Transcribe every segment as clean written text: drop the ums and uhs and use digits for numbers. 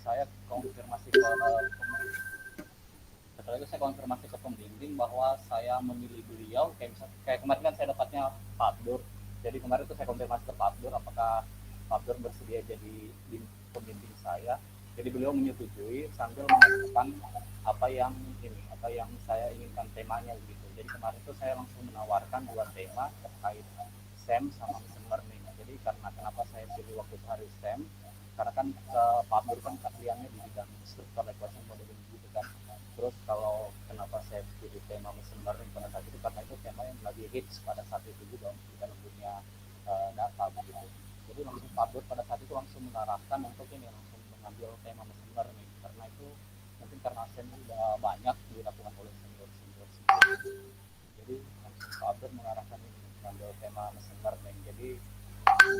saya konfirmasi ke setelah itu saya konfirmasi ke pembimbing bahwa saya memilih beliau kayak kemarin kan saya dapatnya Pak Abdur. Jadi kemarin itu saya konfirmasi ke Pak Abdur apakah Pak Abdur bersedia jadi pembimbing saya. Jadi beliau menyetujui sambil mengatakan apa yang saya inginkan temanya begitu. Jadi kemarin itu saya langsung menawarkan dua tema terkait STEM sama machine learning. Jadi karena kenapa saya pilih waktu itu hari STEM, karena kan Pak Abdur kan keahliannya di bidang struktur equation modeling gitu kan. Terus kalau kenapa saya pilih tema machine learning pada saat itu, karena itu tema yang lagi hits pada saat itu juga di dalam dunia data begitu. Jadi langsung Pak Abdur pada saat itu langsung mengarahkan untuk ini, langsung mengambil tema machine learning karena itu mungkin karena STEM sudah banyak dilakukan oleh senior. Jadi langsung Pak Abdur mengarahkan ini, mengambil tema machine learning. Jadi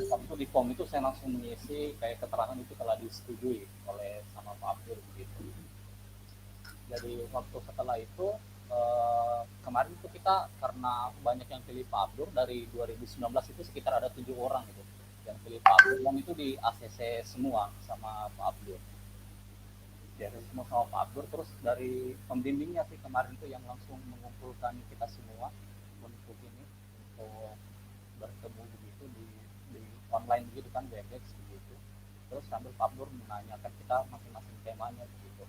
waktu itu di form itu saya langsung mengisi kayak keterangan itu telah disetujui oleh sama Pak Abdur begitu. Jadi waktu setelah itu kemarin itu kita karena banyak yang pilih Pak Abdur dari 2019 itu sekitar ada 7 orang gitu yang pilih Pak Abdur dan itu di ACC semua sama Pak Abdur. Jadi semua sama Pak Abdur terus dari pembimbingnya sih kemarin itu yang langsung mengumpulkan kita semua untuk ini untuk bertemu begitu di online begitu kan Webex begitu. Terus sambil Pak Abdur menanyakan kita masing-masing temanya begitu.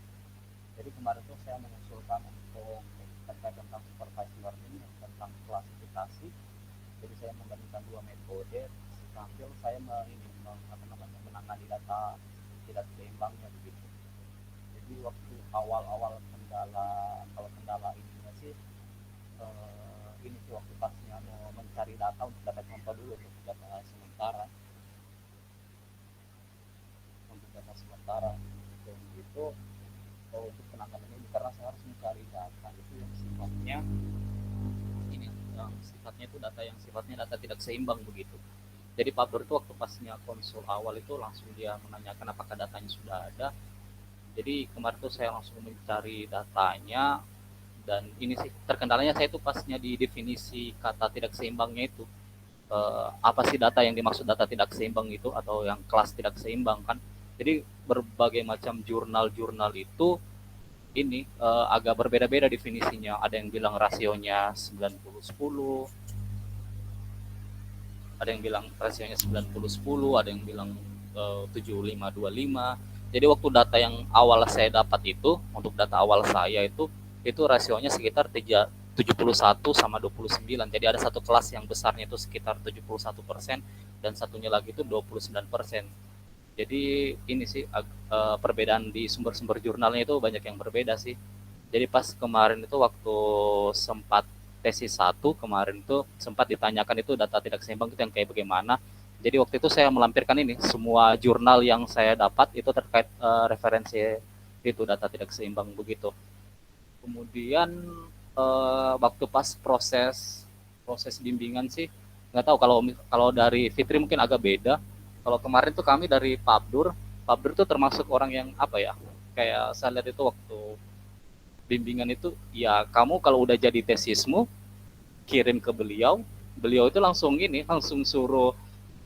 Jadi kemarin tuh saya mengusulkan untuk terkait tentang supervised learning tentang klasifikasi. Jadi saya membandingkan dua metode sambil saya menangani data tidak seimbangnya begitu. Jadi waktu awal-awal kendala ininya sih ini sih waktu pasnya mau mencari data untuk data contoh dulu untuk data sementara gitu untuk penanganan ini karena saya harus mencari data itu yang sifatnya itu data yang sifatnya data tidak seimbang begitu. Jadi Pak Bur itu waktu pasnya konsul awal itu langsung dia menanyakan apakah datanya sudah ada. Jadi kemarin tuh saya langsung mencari datanya dan ini sih terkendalanya saya itu pasnya di definisi kata tidak seimbangnya itu apa sih data yang dimaksud data tidak seimbang itu atau yang kelas tidak seimbang kan. Jadi berbagai macam jurnal-jurnal itu ini agak berbeda-beda definisinya. Ada yang bilang rasionya 90-10, ada yang bilang rasionya 90-10, ada yang bilang 75-25. Jadi waktu data yang awal saya dapat itu, untuk data awal saya itu rasionya sekitar 71 sama 29. Jadi ada satu kelas yang besarnya itu sekitar 71% dan satunya lagi itu 29%. Jadi ini sih perbedaan di sumber-sumber jurnalnya itu banyak yang berbeda sih. Jadi pas kemarin itu waktu sempat tesis 1 kemarin itu sempat ditanyakan itu data tidak seimbang itu yang kayak bagaimana. Jadi waktu itu saya melampirkan ini semua jurnal yang saya dapat itu terkait referensi itu data tidak seimbang begitu. Kemudian waktu pas proses bimbingan sih nggak tahu kalau kalau dari Fitri mungkin agak beda. Kalau kemarin tuh kami dari Pak Abdur tuh termasuk orang yang apa ya? Kayak saya lihat itu waktu bimbingan itu ya kamu kalau udah jadi tesismu kirim ke beliau, beliau itu langsung ini langsung suruh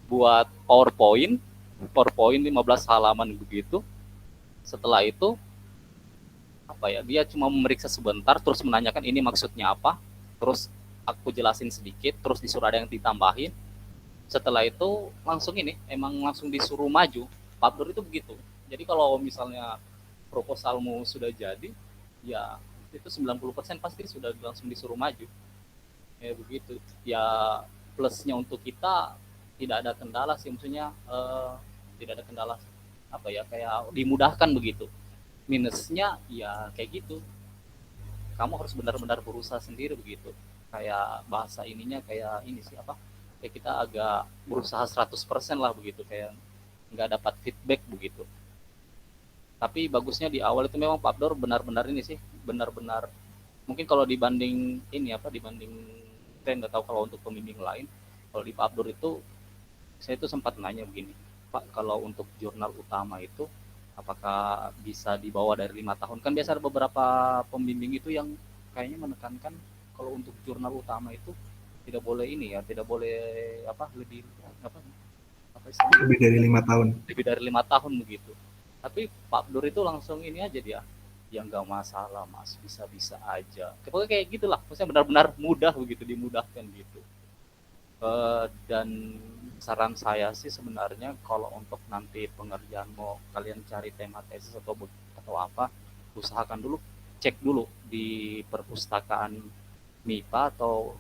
buat PowerPoint 15 halaman begitu. Setelah itu apa ya dia cuma memeriksa sebentar terus menanyakan ini maksudnya apa, terus aku jelasin sedikit terus disuruh ada yang ditambahin. Setelah itu langsung ini emang langsung disuruh maju. Pak Abdur itu begitu. Jadi kalau misalnya proposalmu sudah jadi ya itu 90% pasti sudah langsung disuruh maju ya begitu ya. Plusnya untuk kita tidak ada kendala sih, maksudnya tidak ada kendala apa ya kayak dimudahkan begitu. Minusnya ya kayak gitu, kamu harus benar-benar berusaha sendiri begitu. Kayak bahasa ininya kayak ini sih apa, kayak kita agak berusaha 100% lah begitu, kayak nggak dapat feedback begitu. Tapi bagusnya di awal itu memang Pak Abdur benar-benar ini sih, benar-benar mungkin kalau dibanding ini apa, dibanding saya nggak tahu kalau untuk pembimbing lain, kalau di Pak Abdur itu saya itu sempat nanya begini, Pak kalau untuk jurnal utama itu apakah bisa dibawa dari 5 tahun, kan biasa ada beberapa pembimbing itu yang kayaknya menekankan kalau untuk jurnal utama itu tidak boleh ini ya, tidak boleh apa lebih apa apa Lebih dari 5 tahun. lebih dari 5 tahun begitu. Tapi Pak Abdur itu langsung ini aja dia, ya nggak masalah mas, bisa-bisa aja. Pokoknya kayak gitulah, maksudnya benar-benar mudah begitu, dimudahkan gitu. Dan saran saya sih sebenarnya kalau untuk nanti pengerjaan mau kalian cari tema tesis atau apa, usahakan dulu, cek dulu di perpustakaan MIPA, atau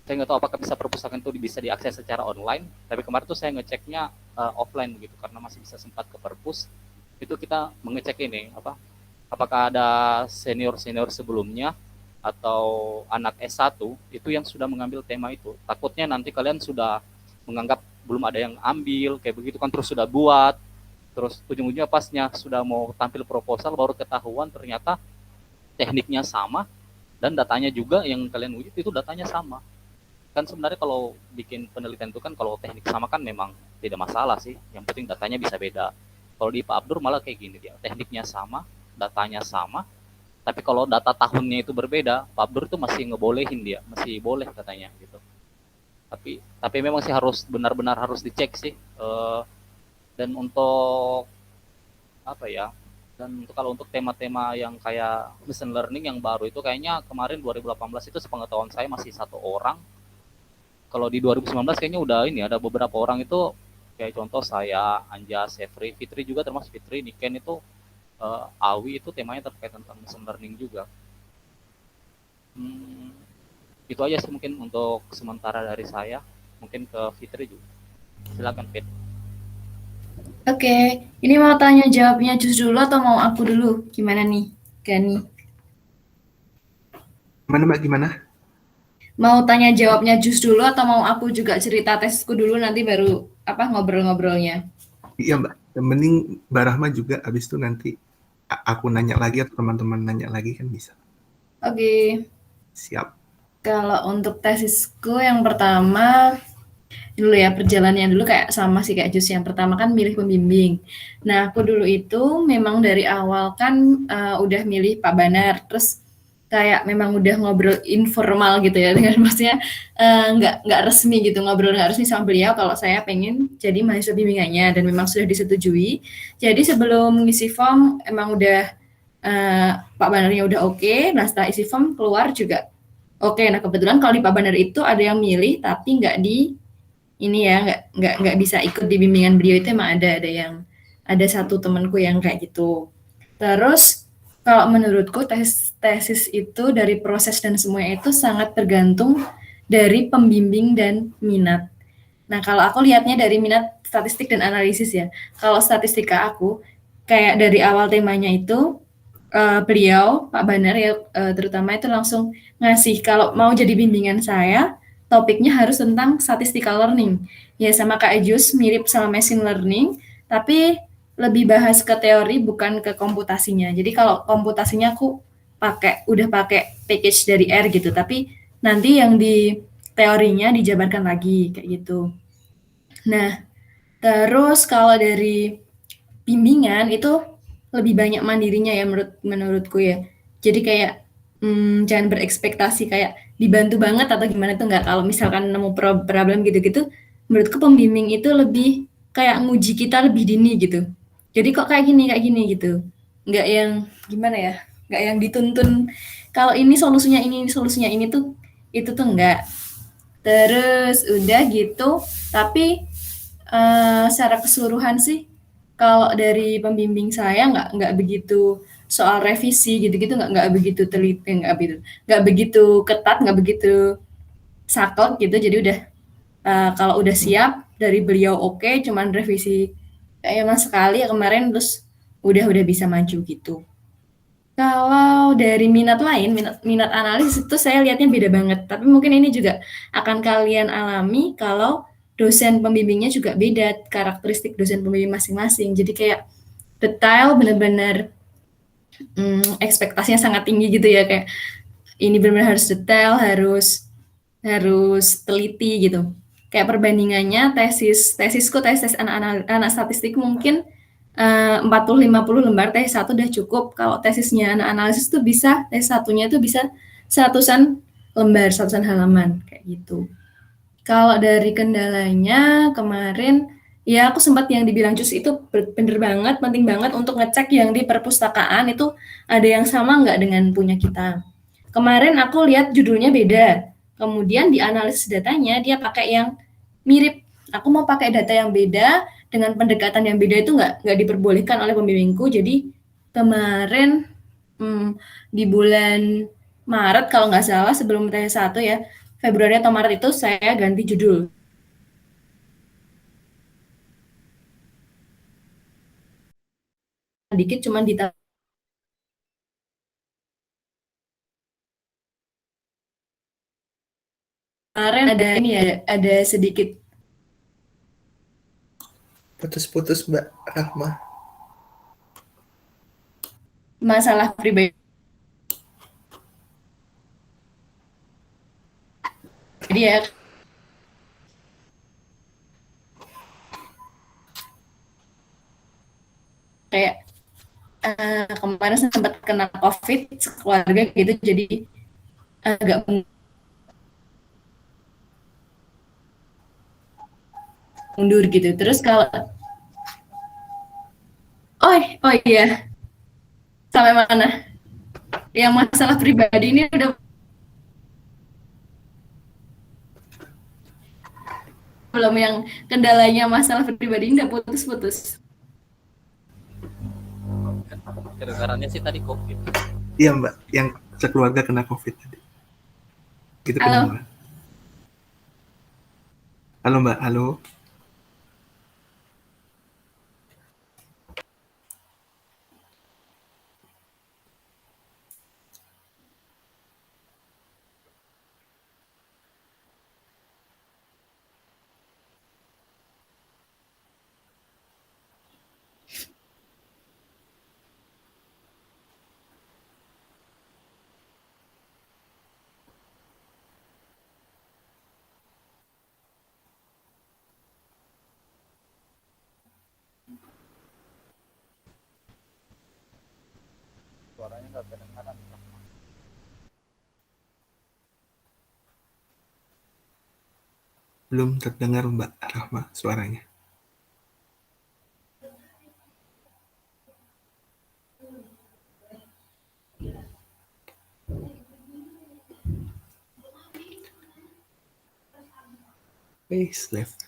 saya nggak tahu apakah bisa perpustakaan itu bisa diakses secara online, tapi kemarin tuh saya ngeceknya offline gitu karena masih bisa sempat ke perpus. Itu kita mengecek ini apa, apakah ada senior-senior sebelumnya atau anak S1 itu yang sudah mengambil tema itu. Takutnya nanti kalian sudah menganggap belum ada yang ambil kayak begitu kan, terus sudah buat, terus ujung-ujungnya pasnya sudah mau tampil proposal baru ketahuan ternyata tekniknya sama dan datanya juga yang kalian uji itu datanya sama. Kan sebenarnya kalau bikin penelitian itu kan kalau teknik sama kan memang tidak masalah sih, yang penting datanya bisa beda. Kalau di Pak Abdur malah kayak gini, dia tekniknya sama, datanya sama, tapi kalau data tahunnya itu berbeda, Pak Abdur itu masih ngebolehin, dia masih boleh katanya gitu. Tapi memang sih harus benar-benar harus dicek sih. Dan untuk apa ya, dan kalau untuk tema-tema yang kayak machine learning yang baru itu kayaknya kemarin 2018 itu sepengetahuan saya masih 1 orang. Kalau di 2019 kayaknya udah ini ada beberapa orang itu, kayak contoh saya, Anja, Sefri, Fitri juga termasuk Fitri, Niken itu, Awi itu temanya terkait tentang machine learning juga. Hmm, itu aja sih mungkin untuk sementara dari saya. Mungkin ke Fitri juga. Silakan Fit. Oke, ini mau tanya jawabnya Jus dulu atau mau aku dulu? Gimana nih, Gani? Gimana Mbak, gimana? Mau tanya jawabnya Jus dulu atau mau aku juga cerita tesku dulu nanti baru apa ngobrol-ngobrolnya? Iya Mbak, yang penting Mbak Rahma juga habis itu nanti aku nanya lagi atau teman-teman nanya lagi kan bisa. Oke, Siap. kalau untuk tesisku yang pertama dulu ya perjalanannya dulu kayak sama sih kayak Jus, yang pertama kan milih pembimbing. Nah aku dulu itu memang dari awal kan udah milih Pak Banar, terus kayak memang udah ngobrol informal gitu ya dengan maksudnya nggak resmi gitu, ngobrol nggak resmi sama beliau kalau saya pengen jadi mahasiswa bimbingannya, dan memang sudah disetujui. Jadi sebelum ngisi form emang udah Pak Banarnya udah oke. Nah setelah isi form keluar juga oke. Nah kebetulan kalau di Pak Banar itu ada yang milih tapi nggak di ini ya, nggak bisa ikut di bimbingan beliau itu, emang ada yang ada satu temanku yang kayak gitu. Terus kalau menurutku tesis itu dari proses dan semuanya itu sangat tergantung dari pembimbing dan minat. Nah kalau aku lihatnya dari minat statistik dan analisis ya. Kalau statistika aku kayak dari awal temanya itu beliau Pak Banar ya terutama itu langsung ngasih kalau mau jadi bimbingan saya topiknya harus tentang statistical learning. Ya sama Kak Ejus mirip sama machine learning, tapi lebih bahas ke teori bukan ke komputasinya. Jadi kalau komputasinya aku udah pakai package dari R gitu, tapi nanti yang di teorinya dijabarkan lagi kayak gitu. Nah, terus kalau dari bimbingan itu lebih banyak mandirinya ya menurutku ya. Jadi kayak jangan berekspektasi kayak dibantu banget atau gimana tuh nggak. Kalau misalkan nemu problem gitu-gitu, menurutku pembimbing itu lebih kayak nguji kita lebih dini gitu. Jadi kok kayak gini gitu. Nggak yang gimana ya? Nggak yang dituntun kalau ini solusinya ini tuh itu tuh enggak. Terus udah gitu, tapi secara keseluruhan sih kalau dari pembimbing saya nggak begitu soal revisi gitu-gitu, nggak begitu teliti, nggak begitu ketat, nggak begitu saklek gitu. Jadi udah kalau udah siap dari beliau oke, cuman revisi kayak mas sekali ya kemarin, terus udah bisa maju gitu. Kalau dari minat lain, minat analis itu saya lihatnya beda banget. Tapi mungkin ini juga akan kalian alami kalau dosen pembimbingnya juga beda, karakteristik dosen pembimbing masing-masing. Jadi kayak detail benar-benar ekspektasinya sangat tinggi gitu ya, kayak ini benar-benar harus detail, harus harus teliti gitu. Kayak perbandingannya tesisku tesis anak statistik mungkin 40-50 lembar, tesis satu udah cukup. Kalau tesisnya anak analisis tuh bisa, tesis satunya tuh bisa seratusan lembar, seratusan halaman kayak gitu. Kalau dari kendalanya kemarin Ya, aku sempat yang dibilang Jus itu bener banget, penting banget untuk ngecek yang di perpustakaan itu ada yang sama nggak dengan punya kita. Kemarin aku lihat judulnya beda, kemudian di analisis datanya dia pakai yang mirip. Aku mau pakai data yang beda dengan pendekatan yang beda itu nggak diperbolehkan oleh pembimbingku. Jadi kemarin di bulan Maret kalau nggak salah sebelum T1 ya, Februari atau Maret itu saya ganti judul. Dikit cuman di kemarin ada ini ya, ada sedikit Putus-putus Mbak Rahma. masalah pribadi ya, kayak kemarin sempat kena COVID keluarga gitu, jadi agak mundur gitu. Terus kalau oh iya, sampai mana? Yang masalah pribadi ini udah belum, yang kendalanya masalah pribadi ini udah putus-putus. Kedengarannya sih tadi COVID. Iya Mbak, yang sekeluarga kena COVID tadi. Gitu Halo. kedengaran. Halo Mbak, halo. Suaranya nggak kedengaran. Belum terdengar Mbak Rahma suaranya. Face left.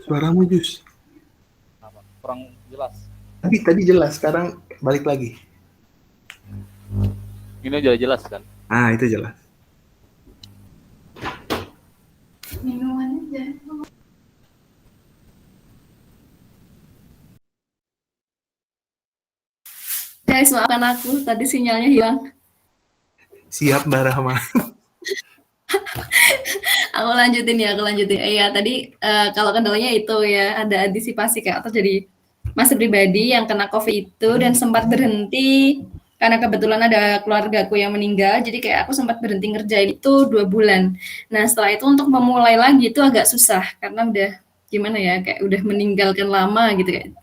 Suaramu Jus. Apa? Kurang jelas. Tadi jelas, sekarang balik lagi. Ini udah jelas kan? Ah, itu jelas. Minuman aja. Guys, maafkan aku, tadi sinyalnya hilang. Siap Mbak Rahma. Aku lanjutin. Iya, tadi kalau kendalanya itu ya, ada antisipasi kayak terjadi masa pribadi yang kena COVID itu dan sempat berhenti karena kebetulan ada keluargaku yang meninggal, jadi kayak aku sempat berhenti ngerjain itu 2 bulan. Nah, setelah itu untuk memulai lagi itu agak susah karena udah gimana ya, kayak udah meninggalkan lama gitu kayak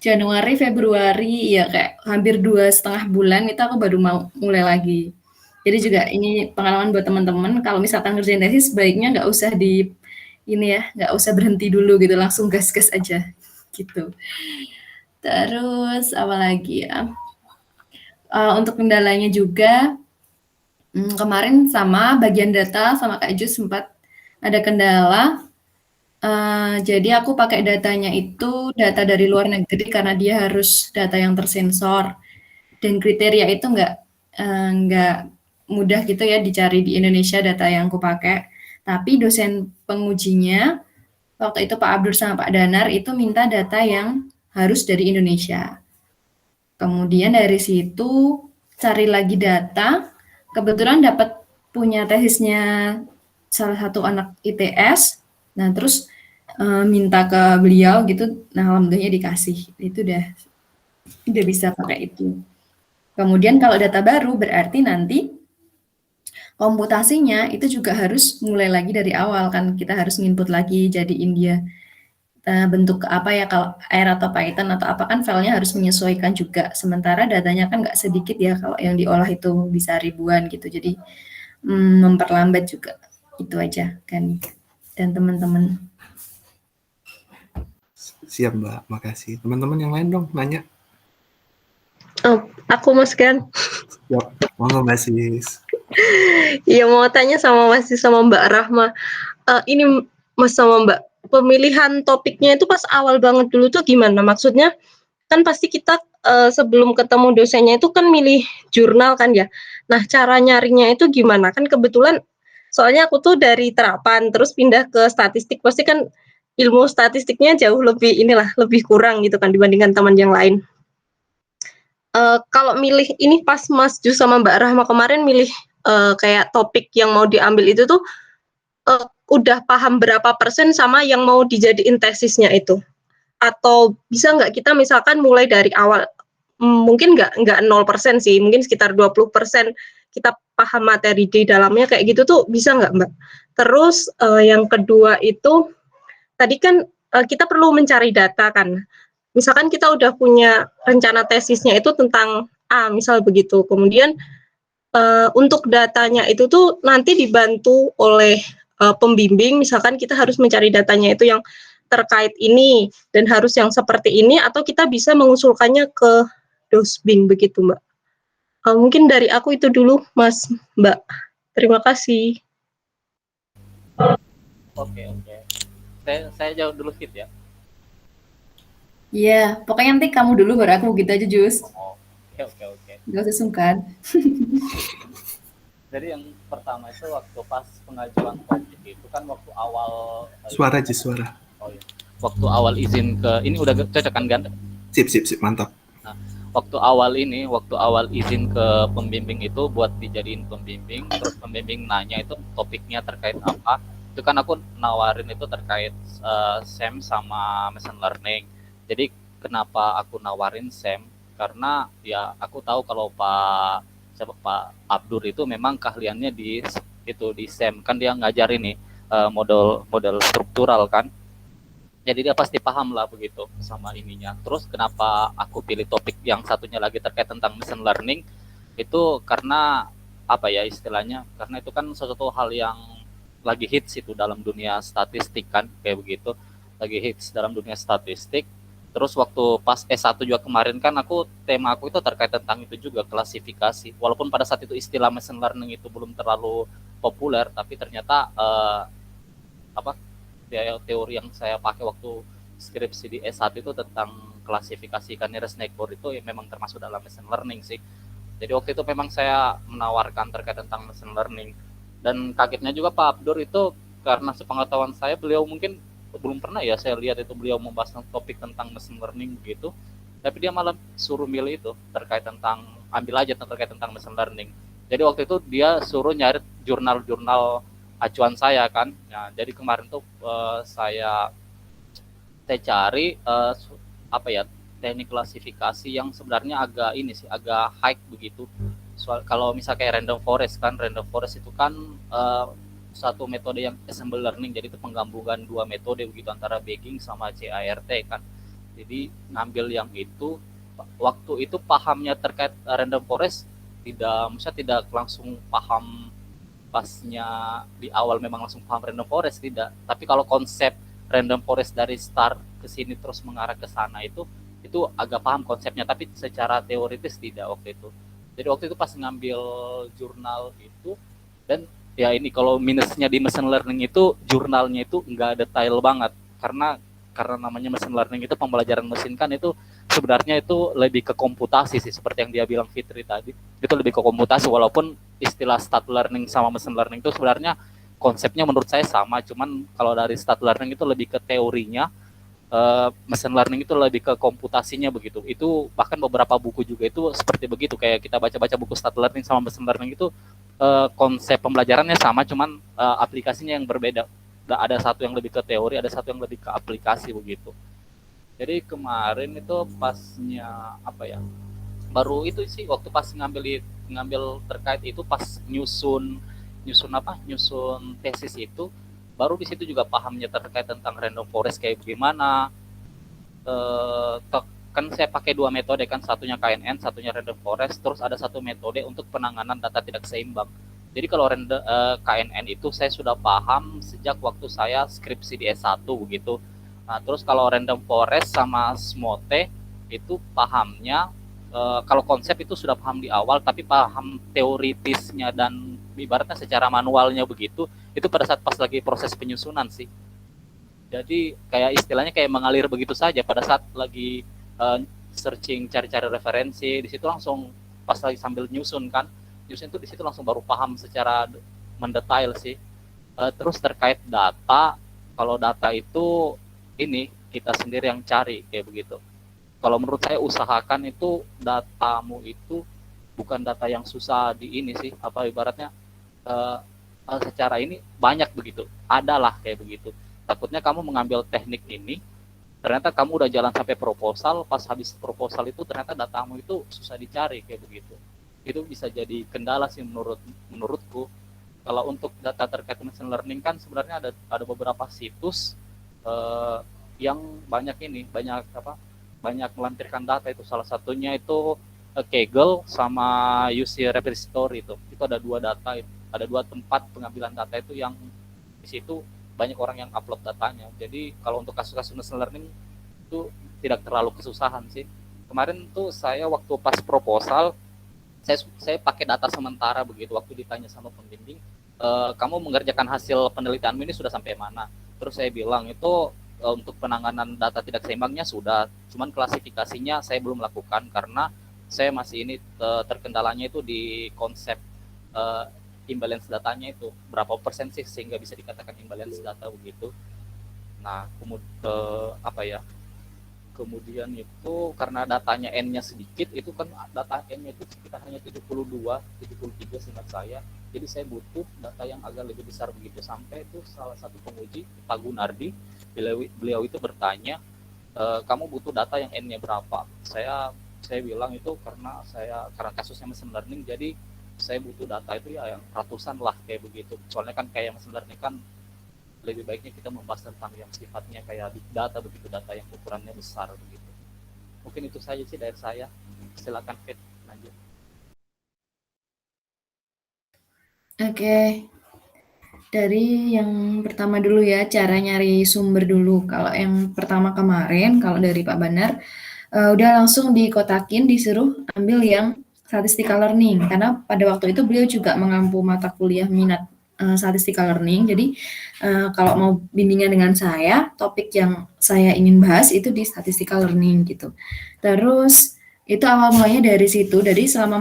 Januari, Februari, ya kayak hampir 2,5 bulan itu aku baru mau mulai lagi. Jadi juga ini pengalaman buat teman-teman, kalau misalkan ngerjain tesis sebaiknya nggak usah nggak usah berhenti dulu gitu, langsung gas-gas aja gitu. Terus apa lagi ya? Untuk kendalanya juga kemarin sama bagian data sama Kak Jus sempat ada kendala. Jadi aku pakai datanya itu data dari luar negeri karena dia harus data yang tersensor dan kriteria itu nggak mudah gitu ya dicari di Indonesia data yang aku pakai. Tapi dosen pengujinya waktu itu Pak Abdur sama Pak Danar itu minta data yang harus dari Indonesia. Kemudian dari situ cari lagi data, kebetulan dapat punya tesisnya salah satu anak ITS. Nah, terus minta ke beliau gitu. Nah, alhamdulillahnya dikasih. Itu udah bisa pakai itu. Kemudian kalau data baru berarti nanti komputasinya itu juga harus mulai lagi dari awal kan. Kita harus nginput lagi jadiin dia bentuk apa ya, kalau R atau Python atau apa kan filenya harus menyesuaikan juga. Sementara datanya kan nggak sedikit ya kalau yang diolah itu bisa ribuan gitu. Jadi memperlambat juga. Itu aja kan dan teman-teman. Siap Mbak, makasih. Teman-teman yang lain dong nanya. Aku Mas Gan. Siap, monggo Mbak Sis. Iya mau tanya sama Mbak Rahma. Ini Mas sama Mbak, pemilihan topiknya itu pas awal banget dulu tuh gimana? Maksudnya kan pasti kita sebelum ketemu dosennya itu kan milih jurnal kan ya. Nah cara nyarinya itu gimana? Kan kebetulan soalnya aku tuh dari terapan terus pindah ke statistik, pasti kan ilmu statistiknya jauh lebih kurang gitu kan dibandingkan teman yang lain. Kalau milih ini pas Mas Jus sama Mbak Rahma kemarin milih kayak topik yang mau diambil itu tuh udah paham berapa persen sama yang mau dijadiin tesisnya itu? Atau bisa nggak kita misalkan mulai dari awal, mungkin nggak 0% sih, mungkin sekitar 20% kita paham materi di dalamnya kayak gitu tuh bisa nggak Mbak? Terus yang kedua itu, tadi kan kita perlu mencari data kan, misalkan kita udah punya rencana tesisnya itu tentang A, misal begitu, kemudian untuk datanya itu tuh nanti dibantu oleh pembimbing, misalkan kita harus mencari datanya itu yang terkait ini dan harus yang seperti ini, atau kita bisa mengusulkannya ke Dosbing begitu Mbak. Mungkin dari aku itu dulu Mas Mbak. Terima kasih. Oke. Saya jawab dulu Fit ya. Iya, pokoknya nanti kamu dulu baru aku gitu aja Jus. Oke. Gak usah sungkan. Jadi yang pertama itu waktu pas pengajuan topik itu kan waktu awal Suara Jis, suara. Oh iya. Waktu awal izin ke ini udah cocok kan Gan? Sip, mantap. Nah, waktu awal izin ke pembimbing itu buat dijadiin pembimbing, terus pembimbing nanya itu topiknya terkait apa. Itu kan aku nawarin itu terkait SEM sama machine learning. Jadi kenapa aku nawarin SEM? Karena ya aku tahu kalau Pak Abdur itu memang keahliannya di SEM, kan dia ngajarin nih model struktural kan. Jadi dia pasti paham lah begitu sama ininya. Terus kenapa aku pilih topik yang satunya lagi terkait tentang machine learning itu karena apa ya istilahnya, karena itu kan sesuatu hal yang lagi hits itu dalam dunia statistik kan, kayak begitu, lagi hits dalam dunia statistik. Terus waktu pas S1 juga kemarin kan tema aku itu terkait tentang itu juga, klasifikasi. Walaupun pada saat itu istilah machine learning itu belum terlalu populer, tapi ternyata teori yang saya pakai waktu skripsi di S1 itu tentang klasifikasi ikan nearest neighbor itu ya memang termasuk dalam machine learning sih. Jadi waktu itu memang saya menawarkan terkait tentang machine learning. Dan kagetnya juga Pak Abdur itu karena sepengetahuan saya beliau mungkin belum pernah ya saya lihat itu beliau membahas topik tentang machine learning gitu, tapi dia malah suruh milih itu terkait tentang ambil aja terkait tentang machine learning. Jadi waktu itu dia suruh nyari jurnal-jurnal acuan saya kan. Nah, jadi kemarin tuh saya cari teknik klasifikasi yang sebenarnya agak high begitu. Kalau misalnya kayak random forest itu kan satu metode yang ensemble learning, jadi itu penggabungan dua metode begitu antara Bagging sama CART kan. Jadi ngambil yang itu, waktu itu pahamnya terkait random forest tidak langsung paham pasnya di awal memang langsung paham random forest, tidak. Tapi kalau konsep random forest dari start ke sini terus mengarah ke sana itu agak paham konsepnya, tapi secara teoritis tidak waktu itu. Jadi waktu itu pas ngambil jurnal itu, dan ya ini kalau minusnya di machine learning itu jurnalnya itu nggak detail banget, karena namanya machine learning itu pembelajaran mesin kan, itu sebenarnya itu lebih ke komputasi sih, seperti yang dia bilang Fitri tadi, itu lebih ke komputasi. Walaupun istilah stat learning sama machine learning itu sebenarnya konsepnya menurut saya sama, cuman kalau dari stat learning itu lebih ke teorinya, machine learning itu lebih ke komputasinya begitu. Itu bahkan beberapa buku juga itu seperti begitu, kayak kita baca-baca buku stat learning sama machine learning itu konsep pembelajarannya sama, cuman aplikasinya yang berbeda. Ada satu yang lebih ke teori, ada satu yang lebih ke aplikasi begitu. Jadi kemarin itu pasnya baru itu sih, waktu pas ngambil terkait itu, pas nyusun tesis itu, baru di situ juga pahamnya terkait tentang random forest kayak bagaimana. Kan saya pakai dua metode kan, satunya KNN, satunya random forest, terus ada satu metode untuk penanganan data tidak seimbang. Jadi kalau KNN itu saya sudah paham sejak waktu saya skripsi di S1 begitu. Nah, terus kalau random forest sama smote itu pahamnya kalau konsep itu sudah paham di awal, tapi paham teoritisnya dan ibaratnya secara manualnya begitu, itu pada saat pas lagi proses penyusunan sih. Jadi kayak istilahnya kayak mengalir begitu saja pada saat lagi searching cari-cari referensi, di situ langsung pas lagi sambil nyusun kan, nyusun itu di situ langsung baru paham secara mendetail sih. Terus terkait data, kalau data itu ini kita sendiri yang cari kayak begitu. Kalau menurut saya usahakan itu datamu itu bukan data yang susah di ini sih, apa ibaratnya secara ini banyak begitu, adalah kayak begitu. Takutnya kamu mengambil teknik ini, ternyata kamu udah jalan sampai proposal, pas habis proposal itu ternyata datamu itu susah dicari kayak begitu. Itu bisa jadi kendala sih menurutku. Kalau untuk data terkait machine learning kan sebenarnya ada beberapa situs yang banyak melampirkan data. Itu salah satunya itu Kaggle sama UC Repository. Itu ada dua tempat pengambilan data itu yang di situ banyak orang yang upload datanya. Jadi kalau untuk kasus-kasus machine learning itu tidak terlalu kesusahan sih. Kemarin tuh saya waktu pas proposal saya pakai data sementara begitu. Waktu ditanya sama pembimbing, kamu mengerjakan hasil penelitianmu ini sudah sampai mana? Terus saya bilang itu untuk penanganan data tidak seimbangnya sudah, cuman klasifikasinya saya belum lakukan karena saya masih ini terkendalanya itu di konsep imbalance datanya itu berapa persen sih sehingga bisa dikatakan imbalance data begitu. Nah, kemudian itu karena datanya N-nya sedikit, itu kan data N-nya itu sekitar hanya 72, 73 seingat saya. Jadi saya butuh data yang agak lebih besar begitu. Sampai itu salah satu penguji, Pak Gunardi, beliau itu bertanya, kamu butuh data yang N-nya berapa? Saya bilang itu karena kasusnya machine learning, jadi saya butuh data itu ya yang ratusan lah kayak begitu. Soalnya kan kayak machine learning kan lebih baiknya kita membahas tentang yang sifatnya kayak big data begitu, data yang ukurannya besar begitu. Mungkin itu saja sih dari saya. Silakan Fit, lanjut. Oke. Dari yang pertama dulu ya, cara nyari sumber dulu. Kalau yang pertama kemarin, kalau dari Pak Banar, udah langsung dikotakin, disuruh ambil yang statistical learning. Karena pada waktu itu beliau juga mengampu mata kuliah minat statistical learning. Jadi kalau mau bimbingan dengan saya, topik yang saya ingin bahas itu di statistical learning gitu. Terus itu awal mulanya dari situ. Selama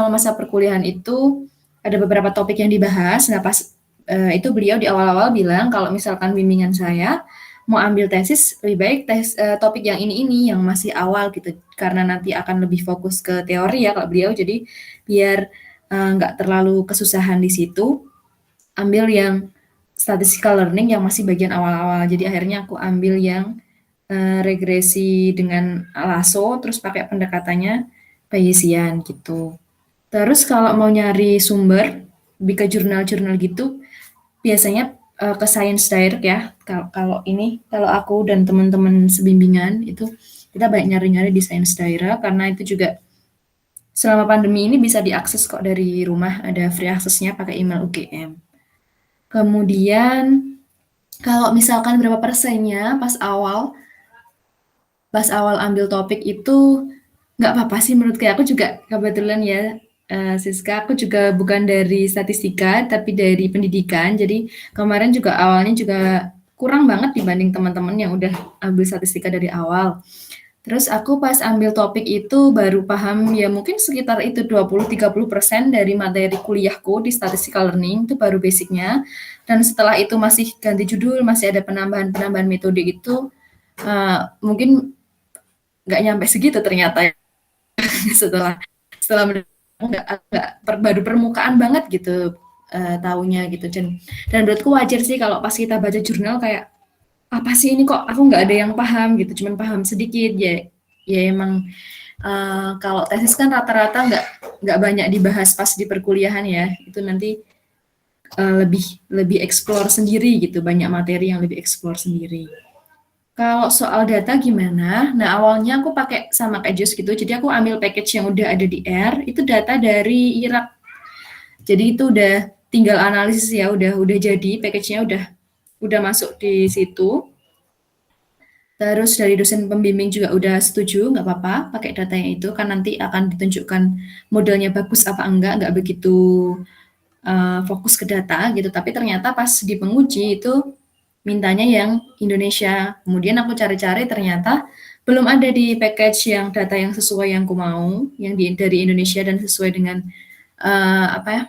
masa perkuliahan itu ada beberapa topik yang dibahas. Nah pas itu beliau di awal-awal bilang kalau misalkan bimbingan saya mau ambil tesis lebih baik topik yang ini yang masih awal gitu, karena nanti akan lebih fokus ke teori ya kalau beliau. Jadi biar nggak terlalu kesusahan di situ, ambil yang statistical learning yang masih bagian awal-awal. Jadi akhirnya aku ambil yang regresi dengan lasso, terus pakai pendekatannya Bayesian gitu. Terus kalau mau nyari sumber, lebih ke jurnal-jurnal gitu, biasanya ke Science Direct ya. Kalau aku dan teman-teman sebimbingan itu kita banyak nyari-nyari di Science Direct karena itu juga selama pandemi ini bisa diakses kok dari rumah, ada free access-nya pakai email UGM. Kemudian kalau misalkan berapa persennya pas awal ambil topik itu nggak apa-apa sih menurut aku juga kebetulan ya. Siska, aku juga bukan dari statistika, tapi dari pendidikan. Jadi kemarin juga awalnya juga kurang banget dibanding teman-teman yang udah ambil statistika dari awal. Terus aku pas ambil topik itu baru paham ya mungkin sekitar itu 20-30% dari materi kuliahku di statistical learning, itu baru basicnya. Dan setelah itu masih ganti judul, masih ada penambahan metode itu, mungkin nggak nyampe segitu ternyata setelah baru permukaan banget gitu taunya gitu. Dan menurutku wajar sih kalau pas kita baca jurnal kayak apa sih ini kok aku nggak ada yang paham gitu, cuman paham sedikit ya emang kalau tesis kan rata-rata nggak banyak dibahas pas di perkuliahan ya, itu nanti lebih explore sendiri gitu, banyak materi yang lebih explore sendiri. Kalau soal data gimana? Nah, awalnya aku pakai sama kayak Jus gitu. Jadi aku ambil package yang udah ada di R, itu data dari Irak. Jadi itu udah tinggal analisis ya, udah jadi package-nya udah masuk di situ. Terus dari dosen pembimbing juga udah setuju, nggak apa-apa pakai datanya itu, kan nanti akan ditunjukkan modelnya bagus apa enggak begitu fokus ke data gitu. Tapi ternyata pas di penguji itu mintanya yang Indonesia. Kemudian aku cari-cari ternyata belum ada di package yang data yang sesuai yang aku mau, yang dari Indonesia dan sesuai dengan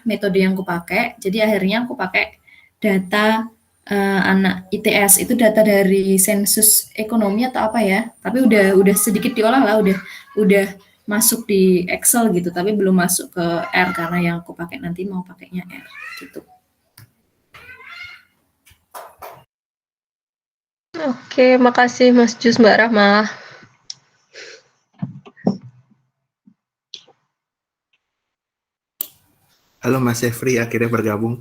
metode yang aku pakai. Jadi akhirnya aku pakai data anak ITS, itu data dari sensus ekonomi atau apa ya, tapi udah sedikit diolah lah, udah masuk di Excel gitu, tapi belum masuk ke R karena yang aku pakai nanti mau pakainya R gitu. Oke, makasih Mas Jus, Mbak Rahma. Halo Mas Jeffrey, akhirnya bergabung.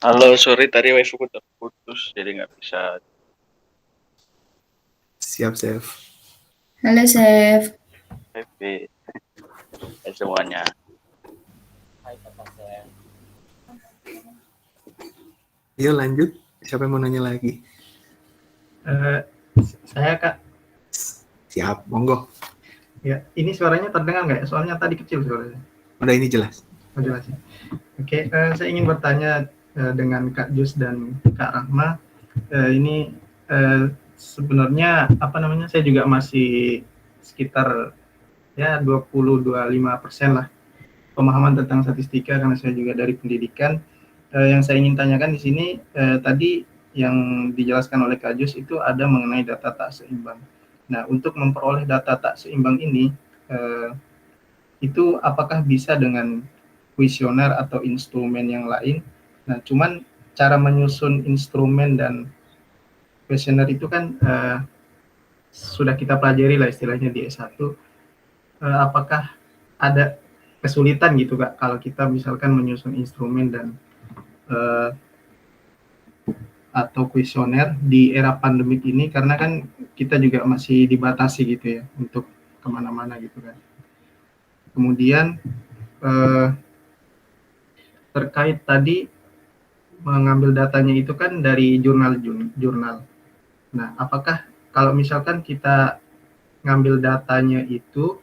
Halo, sorry tadi wifi ku terputus, jadi nggak bisa. Siap, Chef. Halo Chef. Hai semuanya. Hai Kakak Chef. Yuk lanjut, siapa yang mau nanya lagi? Saya Kak. Siap, monggo. Ya, ini suaranya terdengar nggak? Soalnya tadi kecil suaranya. Udah, ini jelas. Oh, jelas ya. Oke, saya ingin bertanya dengan Kak Jus dan Kak Rahma. Ini sebenarnya saya juga masih sekitar ya 20-25% lah pemahaman tentang statistika karena saya juga dari pendidikan. Yang saya ingin tanyakan di sini tadi yang dijelaskan oleh Kak Jus itu ada mengenai data tak seimbang. Nah, untuk memperoleh data tak seimbang ini itu apakah bisa dengan kuesioner atau instrumen yang lain? Nah, cuman cara menyusun instrumen dan kuesioner itu kan sudah kita pelajari lah istilahnya di S1. Apakah ada kesulitan gitu Kak kalau kita misalkan menyusun instrumen dan atau kuesioner di era pandemik ini, karena kan kita juga masih dibatasi gitu ya untuk kemana-mana gitu kan. Kemudian terkait tadi mengambil datanya itu kan dari jurnal. Nah, apakah kalau misalkan kita ngambil datanya itu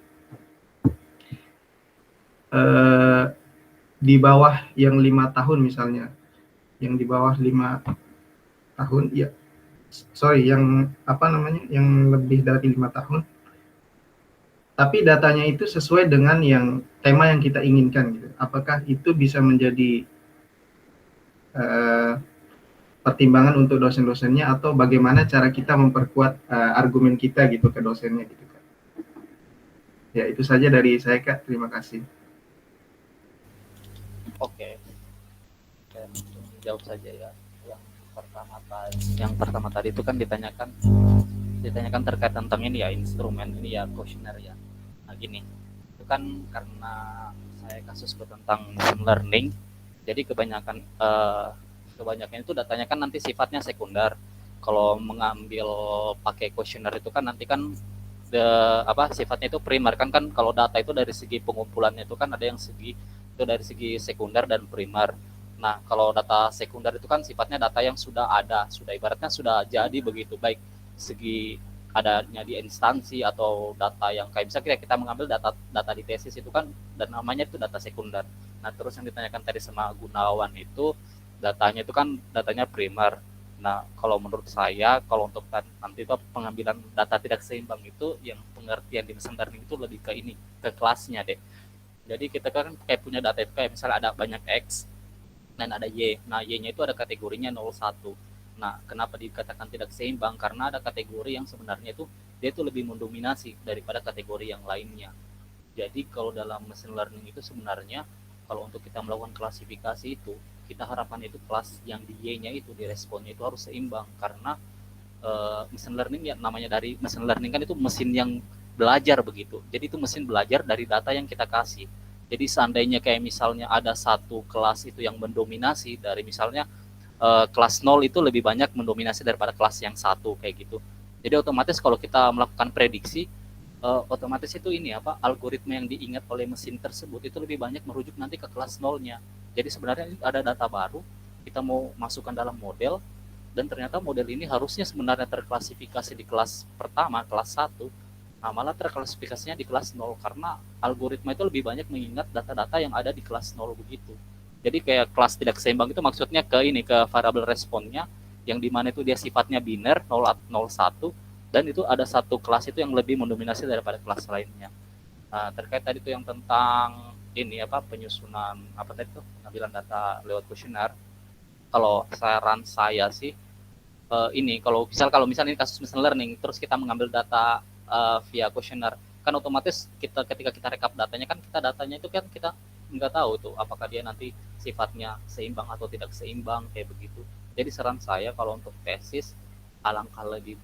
di bawah yang 5 tahun misalnya, yang di bawah 5 tahun, ya, yang lebih dari 5 tahun, tapi datanya itu sesuai dengan yang tema yang kita inginkan gitu. Apakah itu bisa menjadi pertimbangan untuk dosen-dosennya, atau bagaimana cara kita memperkuat argumen kita gitu ke dosennya gitu kan. Ya, itu saja dari saya Kak, terima kasih. Oke. Jawab saja ya. Yang pertama tadi itu kan ditanyakan terkait tentang ini ya, instrumen ini ya, kuesioner ya. Nah gini, itu kan karena saya kasus tentang machine learning, jadi kebanyakan itu datanya kan nanti sifatnya sekunder. Kalau mengambil pakai kuesioner itu kan nanti kan sifatnya itu primer kan kalau data itu dari segi pengumpulannya itu kan ada yang itu dari segi sekunder dan primer. Nah, kalau data sekunder itu kan sifatnya data yang sudah ibaratnya sudah jadi begitu, baik segi adanya di instansi atau data yang kayak misalnya kita mengambil data di tesis itu kan, dan namanya itu data sekunder. Nah, terus yang ditanyakan tadi sama Gunawan itu datanya itu kan datanya primer. Nah, kalau menurut saya, kalau untuk nanti itu pengambilan data tidak seimbang itu, yang pengertian di machine learning itu lebih ke ini, ke kelasnya deh. Jadi kita kan kayak punya data itu kayak misalnya ada banyak X dan ada Y. Nah, Y-nya itu ada kategorinya 01. Nah, kenapa dikatakan tidak seimbang? Karena ada kategori yang sebenarnya itu dia itu lebih mendominasi daripada kategori yang lainnya. Jadi kalau dalam machine learning itu sebenarnya kalau untuk kita melakukan klasifikasi itu, kita harapan itu kelas yang di Y-nya itu, di responnya itu harus seimbang, karena machine learning ya, namanya dari machine learning kan itu mesin yang belajar begitu. Jadi itu mesin belajar dari data yang kita kasih. Jadi seandainya kayak misalnya ada satu kelas itu yang mendominasi dari misalnya kelas 0 itu lebih banyak mendominasi daripada kelas yang 1 kayak gitu. Jadi otomatis kalau kita melakukan prediksi otomatis itu ini apa, algoritma yang diingat oleh mesin tersebut itu lebih banyak merujuk nanti ke kelas nolnya. Jadi sebenarnya ada data baru, kita mau masukkan dalam model, dan ternyata model ini harusnya sebenarnya terklasifikasi di kelas pertama, kelas 1, nah malah terklasifikasinya di kelas 0 karena algoritma itu lebih banyak mengingat data-data yang ada di kelas 0 begitu. Jadi kayak kelas tidak seimbang itu maksudnya ke ini, ke variabel responnya, yang dimana itu dia sifatnya biner 0 1, dan itu ada satu kelas itu yang lebih mendominasi daripada kelas lainnya. Nah, terkait tadi itu yang tentang ini apa, penyusunan apa tadi itu, pengambilan data lewat kuesioner, kalau saran saya sih ini kalau misalnya ini kasus machine learning terus kita mengambil data via kuesioner, kan otomatis kita ketika kita rekap datanya kan datanya itu kan kita nggak tahu tuh apakah dia nanti sifatnya seimbang atau tidak seimbang kayak begitu. Jadi saran saya kalau untuk tesis alangkah lebih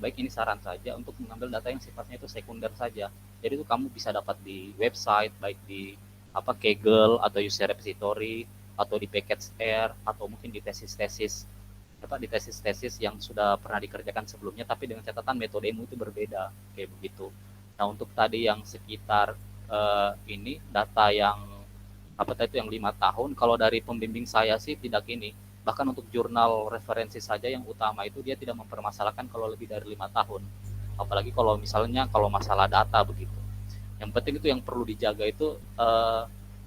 baik, ini saran saja, untuk mengambil data yang sifatnya itu sekunder saja. Jadi itu kamu bisa dapat di website, baik di apa Kaggle atau user repository atau di package.r atau mungkin di tesis-tesis yang sudah pernah dikerjakan sebelumnya, tapi dengan catatan metodemu itu berbeda kayak begitu. Nah untuk tadi yang sekitar ini data yang apa tadi itu yang 5 tahun, kalau dari pembimbing saya sih tidak ini, bahkan untuk jurnal referensi saja yang utama itu dia tidak mempermasalahkan kalau lebih dari 5 tahun, apalagi kalau misalnya kalau masalah data begitu. Yang penting itu yang perlu dijaga itu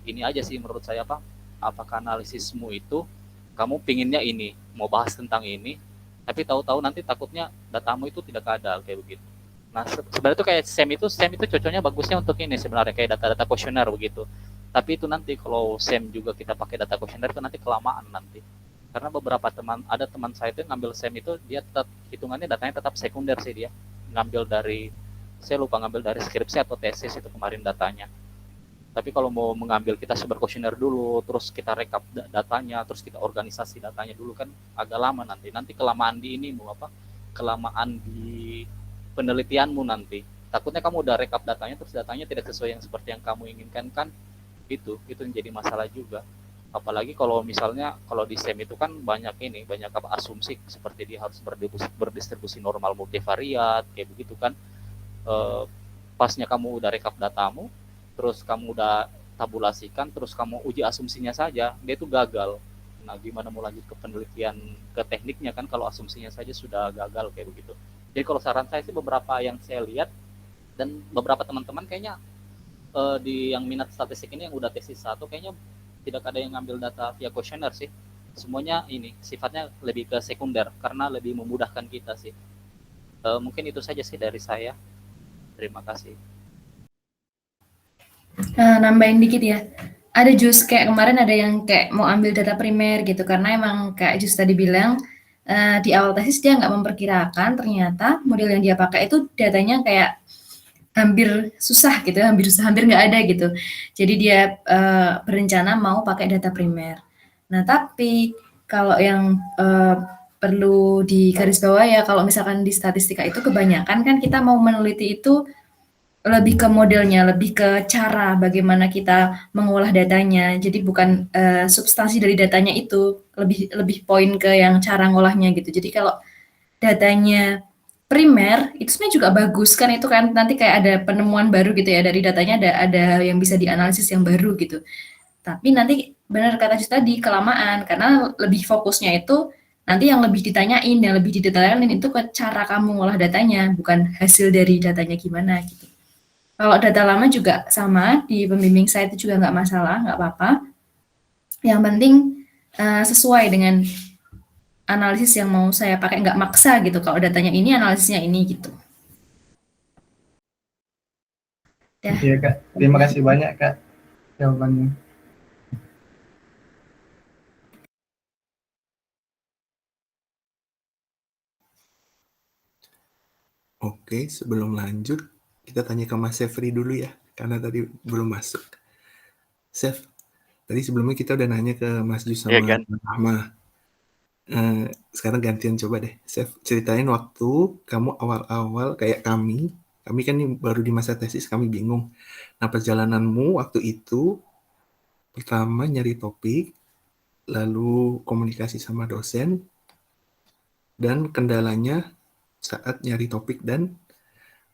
ini aja sih menurut saya, apakah analisismu itu kamu pinginnya ini, mau bahas tentang ini, tapi tahu-tahu nanti takutnya datamu itu tidak ada kayak begitu. Nah sebenarnya itu kayak SEM itu cocoknya bagusnya untuk ini sebenarnya, kayak data-data kuesioner begitu. Tapi itu nanti kalau SEM juga kita pakai data kuesioner itu nanti kelamaan nanti. Karena beberapa teman saya itu ngambil SEM itu dia tetap hitungannya datanya tetap sekunder sih, dia ngambil dari, saya lupa ngambil dari skripsi atau tesis itu kemarin datanya. Tapi kalau mau mengambil kita sebar kuesioner dulu, terus kita rekap datanya, terus kita organisasi datanya dulu kan agak lama nanti. Nanti kelamaan di ini mau apa? Kelamaan di penelitianmu nanti. Takutnya kamu udah rekap datanya terus datanya tidak sesuai yang seperti yang kamu inginkan kan. Itu yang jadi masalah juga. Apalagi kalau misalnya kalau di SEM itu kan banyak apa asumsi seperti dia harus berdistribusi normal multivariat kayak begitu kan. Pasnya kamu udah rekap datamu, terus kamu udah tabulasikan, terus kamu uji asumsinya saja, dia itu gagal. Nah, gimana mau lanjut ke penelitian, ke tekniknya kan kalau asumsinya saja sudah gagal kayak begitu. Jadi kalau saran saya sih beberapa yang saya lihat dan beberapa teman-teman kayaknya di yang minat statistik ini yang udah tesis 1 kayaknya tidak ada yang ngambil data via kuesioner sih. Semuanya ini sifatnya lebih ke sekunder karena lebih memudahkan kita sih. Mungkin itu saja sih dari saya. Terima kasih. Nambahin dikit ya, ada Jus kayak kemarin ada yang kayak mau ambil data primer gitu, karena emang kayak Jus tadi bilang di awal tesis dia nggak memperkirakan ternyata model yang dia pakai itu datanya kayak hampir susah gitu, hampir nggak ada gitu. Jadi dia berencana mau pakai data primer. Nah tapi kalau yang perlu digarisbawahi ya, kalau misalkan di statistika itu kebanyakan kan kita mau meneliti itu lebih ke modelnya, lebih ke cara bagaimana kita mengolah datanya. Jadi bukan substansi dari datanya itu, lebih poin ke yang cara ngolahnya gitu. Jadi kalau datanya primer itu sebenarnya juga bagus kan, itu kan nanti kayak ada penemuan baru gitu ya, dari datanya ada yang bisa dianalisis yang baru gitu. Tapi nanti benar kata Jus tadi kelamaan, karena lebih fokusnya itu nanti yang lebih ditanyain, yang lebih didetailin itu ke cara kamu ngolah datanya, bukan hasil dari datanya gimana gitu. Kalau data lama juga sama, di pembimbing saya itu juga nggak masalah, nggak apa-apa. Yang penting sesuai dengan analisis yang mau saya pakai, nggak maksa gitu. Kalau datanya ini, analisisnya ini gitu. Ya. Iya Kak, terima kasih banyak Kak jawabannya. Oke, sebelum lanjut, kita tanya ke Mas Sefri dulu ya, karena tadi belum masuk. Sef, tadi sebelumnya kita udah nanya ke Mas Jus sama Rahma. Sekarang gantian coba deh, Sef, ceritain waktu kamu awal-awal kayak kami kan baru di masa tesis, kami bingung. Nah, perjalananmu waktu itu, pertama nyari topik, lalu komunikasi sama dosen, dan kendalanya saat nyari topik dan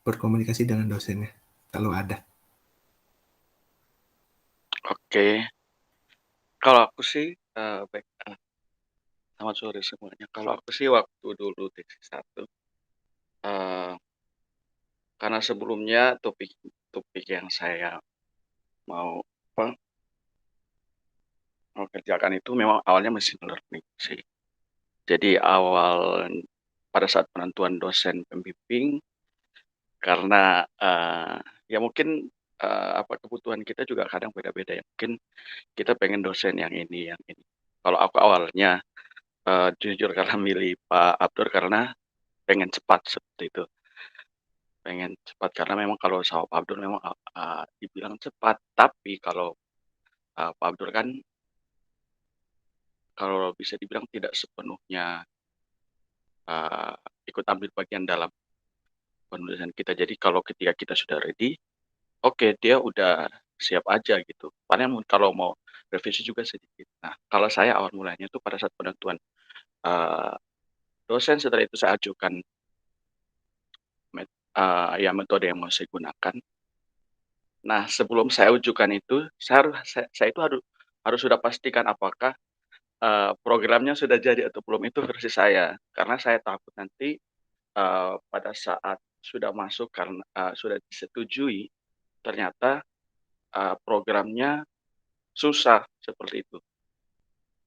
berkomunikasi dengan dosennya kalau ada? Oke, kalau aku sih baik. Selamat sore semuanya. Kalau aku sih waktu dulu tesis satu, eh, karena sebelumnya topik yang saya mau apa, mau kerjakan itu memang awalnya machine learning sih. Jadi awal pada saat penentuan dosen pembimbing, karena ya mungkin apa kebutuhan kita juga kadang beda-beda ya. Mungkin kita pengen dosen yang ini, yang ini. Kalau aku awalnya jujur karena milih Pak Abdur karena pengen cepat seperti itu. Pengen cepat karena memang kalau sama Pak Abdur memang dibilang cepat, tapi kalau Pak Abdur kan kalau bisa dibilang tidak sepenuhnya ikut ambil bagian dalam penulisan kita. Jadi kalau ketika kita sudah ready, oke dia udah siap aja gitu. Paling kalau mau revisi juga sedikit. Nah, kalau saya awal mulanya itu pada saat penentuan dosen, setelah itu saya ajukan ya metode yang mau saya gunakan. Nah, sebelum saya ajukan itu, saya itu harus sudah pastikan apakah programnya sudah jadi atau belum, itu versi saya. Karena saya takut nanti pada saat sudah masuk karena sudah disetujui, ternyata programnya susah seperti itu.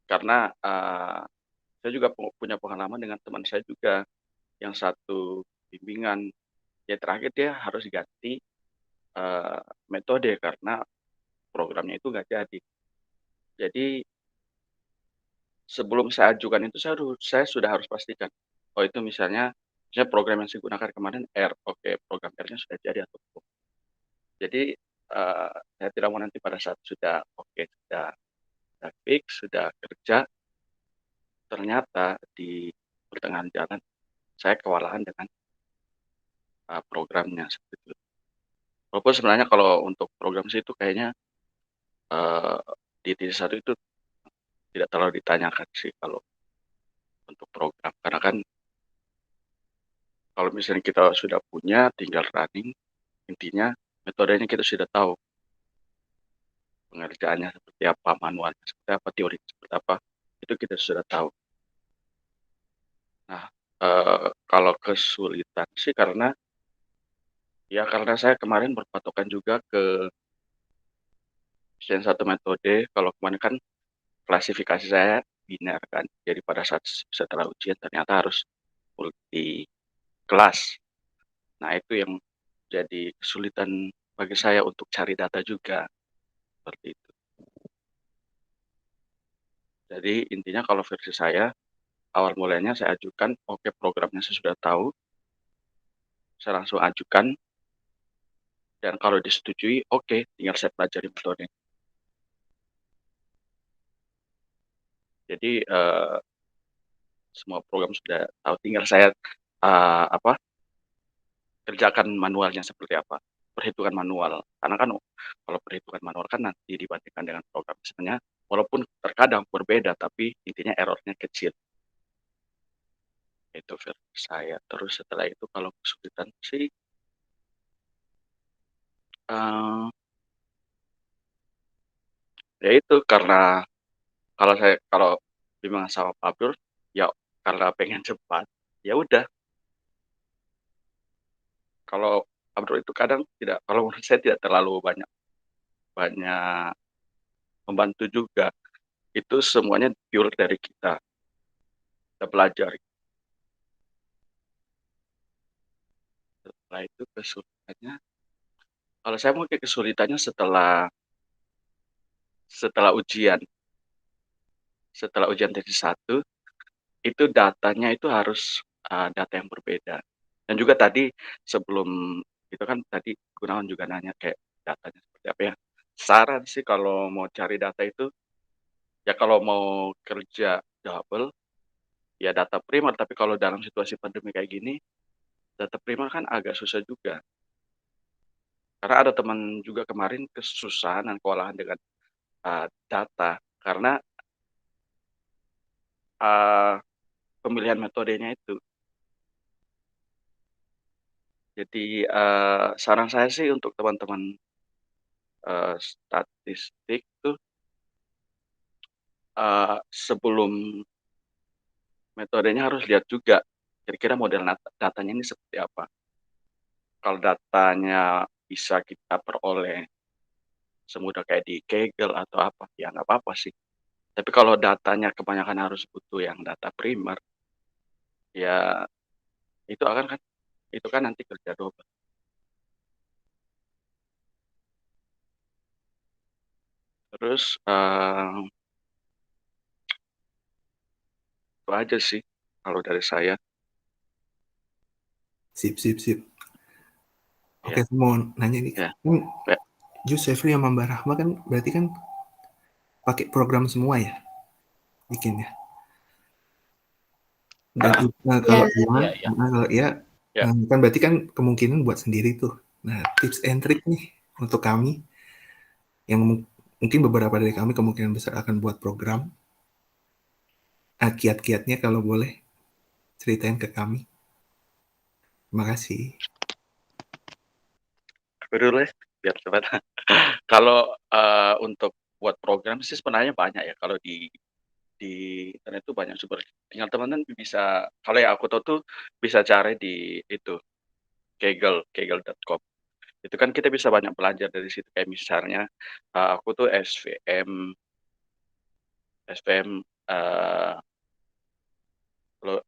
Karena saya juga punya pengalaman dengan teman saya juga yang satu bimbingan. Ya terakhir dia harus ganti metode karena programnya itu nggak jadi. Jadi sebelum saya ajukan itu saya sudah harus pastikan. Oh itu misalnya program yang saya gunakan kemarin R, oke program R-nya sudah jadi atau belum. Jadi saya tidak mau nanti pada saat sudah sudah fix, sudah kerja, ternyata di pertengahan jalan saya kewalahan dengan programnya seperti itu. Walaupun sebenarnya kalau untuk program sih itu kayaknya di tesis satu itu tidak terlalu ditanyakan sih kalau untuk program, karena kan kalau misalnya kita sudah punya tinggal running, intinya metodenya kita sudah tahu, pengerjaannya seperti apa, manualnya seperti apa, teori seperti apa, itu kita sudah tahu. Nah, kalau kesulitan sih karena saya kemarin berpatokan juga ke satu metode. Kalau kemarin kan klasifikasi saya biner kan, jadi pada saat setelah ujian ternyata harus multi kelas. Nah itu yang jadi kesulitan bagi saya untuk cari data juga seperti itu. Jadi intinya kalau versi saya awal mulanya saya ajukan, oke programnya saya sudah tahu, saya langsung ajukan, dan kalau disetujui, oke tinggal saya pelajari metode. Jadi semua program sudah tahu, tinggal saya kerjakan manualnya seperti apa, perhitungan manual. Karena kan kalau perhitungan manual kan nanti dibandingkan dengan program sebenarnya, walaupun terkadang berbeda, tapi intinya errornya kecil. Itu versi saya. Terus setelah itu kalau kesulitan sih, ya itu karena kalau bimbingan sama Pak Abdul, ya karena pengen cepat, ya udah. Kalau Abdul itu kadang tidak, kalau menurut saya tidak terlalu banyak membantu juga. Itu semuanya pure dari kita belajar. Setelah itu kesulitannya, kalau saya mungkin kesulitannya setelah ujian tesis 1, itu datanya itu harus data yang berbeda. Dan juga tadi sebelum itu kan tadi Gunawan juga nanya kayak datanya seperti apa ya. Saran sih kalau mau cari data itu, ya kalau mau kerja double, ya data primer. Tapi kalau dalam situasi pandemi kayak gini, data primer kan agak susah juga. Karena ada teman juga kemarin kesusahan dan kewalahan dengan data, karena pemilihan metodenya itu. Jadi, saran saya sih untuk teman-teman, statistik tuh, sebelum metodenya harus lihat juga, kira-kira model datanya ini seperti apa. Kalau datanya bisa kita peroleh semudah kayak di Kaggle atau apa, ya nggak apa-apa sih. Tapi kalau datanya kebanyakan harus butuh yang data primer, ya itu itu kan nanti kerja double. Terus, itu aja sih kalau dari saya. Sip. Oke, Ya, saya mau nanya nih. ya, Kan ya. Jus, Sefri sama Mbak Rahma kan berarti kan pakai program semua ya bikinnya. Dan Heeh, kalau Iya, iya. ya. kan berarti kan kemungkinan buat sendiri tuh. Nah, tips and trick nih untuk kami yang mungkin beberapa dari kami kemungkinan besar akan buat program. Kiat-kiatnya kalau boleh ceritain ke kami. Terima kasih. Aku dulu ya, biar cepat. Kalau, untuk buat program sih sebenarnya banyak ya, kalau di internet tuh banyak sumber. Tinggal teman-teman bisa, kalau yang aku tahu tuh bisa cari di itu, kaggle.com. Itu kan kita bisa banyak belajar dari situ, kayak misalnya, aku tuh SVM,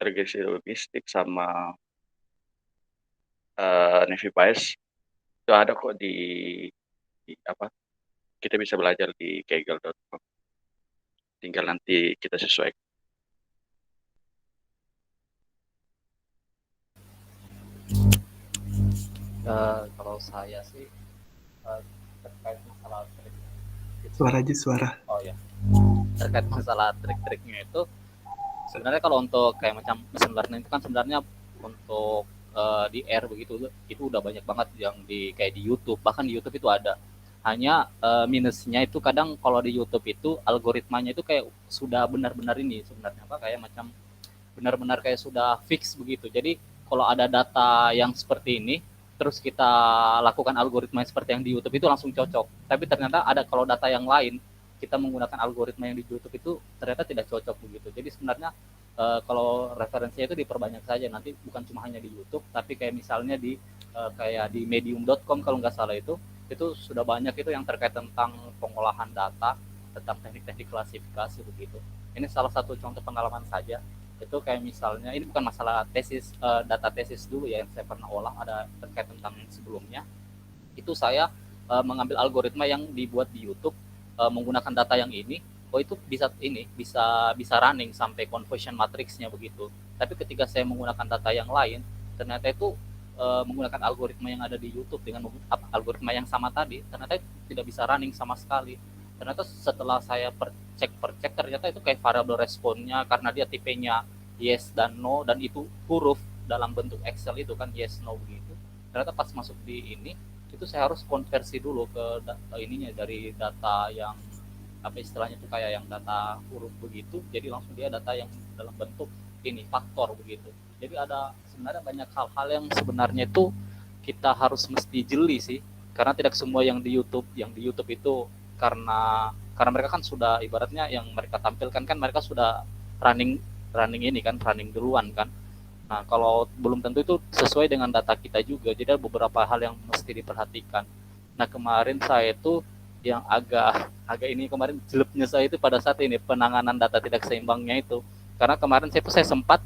regresi logistik sama, Navipies itu ada kok di apa, kita bisa belajar di kaggle.com. Tinggal nanti kita sesuai. Kalau saya sih terkait masalah trik Suara. oh ya, terkait masalah trik-triknya itu sebenarnya kalau untuk kayak macam mesin learning itu kan sebenarnya untuk di R begitu itu udah banyak banget yang di kayak di YouTube, bahkan di YouTube itu ada. Hanya minusnya itu kadang kalau di YouTube itu algoritmanya itu kayak sudah benar-benar ini sebenarnya apa kayak macam benar-benar kayak sudah fix begitu. Jadi kalau ada data yang seperti ini, terus kita lakukan algoritma seperti yang di YouTube itu langsung cocok. Tapi ternyata ada kalau data yang lain, kita menggunakan algoritma yang di YouTube itu ternyata tidak cocok begitu. Jadi sebenarnya kalau referensinya itu diperbanyak saja. Nanti bukan cuma hanya di YouTube, tapi kayak misalnya di kayak di medium.com kalau nggak salah itu sudah banyak itu yang terkait tentang pengolahan data, tentang teknik-teknik klasifikasi begitu. Ini salah satu contoh pengalaman saja. Itu kayak misalnya ini bukan masalah tesis data tesis dulu ya yang saya pernah olah, ada terkait tentang sebelumnya itu saya mengambil algoritma yang dibuat di YouTube menggunakan data yang ini. Itu bisa running sampai conversion matrixnya begitu. Tapi ketika saya menggunakan data yang lain, ternyata itu menggunakan algoritma yang ada di YouTube dengan algoritma yang sama tadi, ternyata tidak bisa running sama sekali. Ternyata setelah saya cek ternyata itu kayak variabel responnya karena dia tipenya yes dan no, dan itu huruf dalam bentuk Excel itu kan yes no begitu. Ternyata pas masuk di ini itu saya harus konversi dulu ke ininya dari data yang apa istilahnya itu kayak yang data huruf begitu, jadi langsung dia data yang dalam bentuk ini faktor begitu. Jadi ada sebenarnya banyak hal-hal yang sebenarnya itu kita harus mesti jeli sih, karena tidak semua yang di YouTube itu karena mereka kan sudah ibaratnya yang mereka tampilkan kan mereka sudah running running duluan kan. Nah, kalau belum tentu itu sesuai dengan data kita juga. Jadi ada beberapa hal yang mesti diperhatikan. Nah, kemarin saya itu yang agak ini kemarin jeleknya saya itu pada saat ini penanganan data tidak seimbangnya itu. Karena kemarin saya sempat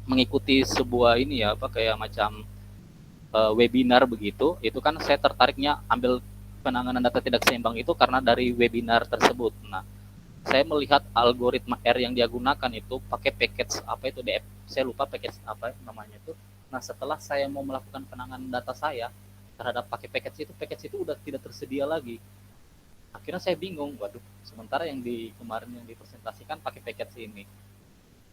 mengikuti sebuah ini ya apa kayak macam webinar begitu. Itu kan saya tertariknya ambil penanganan data tidak seimbang itu karena dari webinar tersebut. Nah, saya melihat algoritma R yang dia gunakan itu pakai package apa itu DF, saya lupa package apa namanya itu. Nah, setelah saya mau melakukan penanganan data saya terhadap pakai package itu udah tidak tersedia lagi. Akhirnya saya bingung, waduh, sementara yang di kemarin yang dipresentasikan pakai package ini.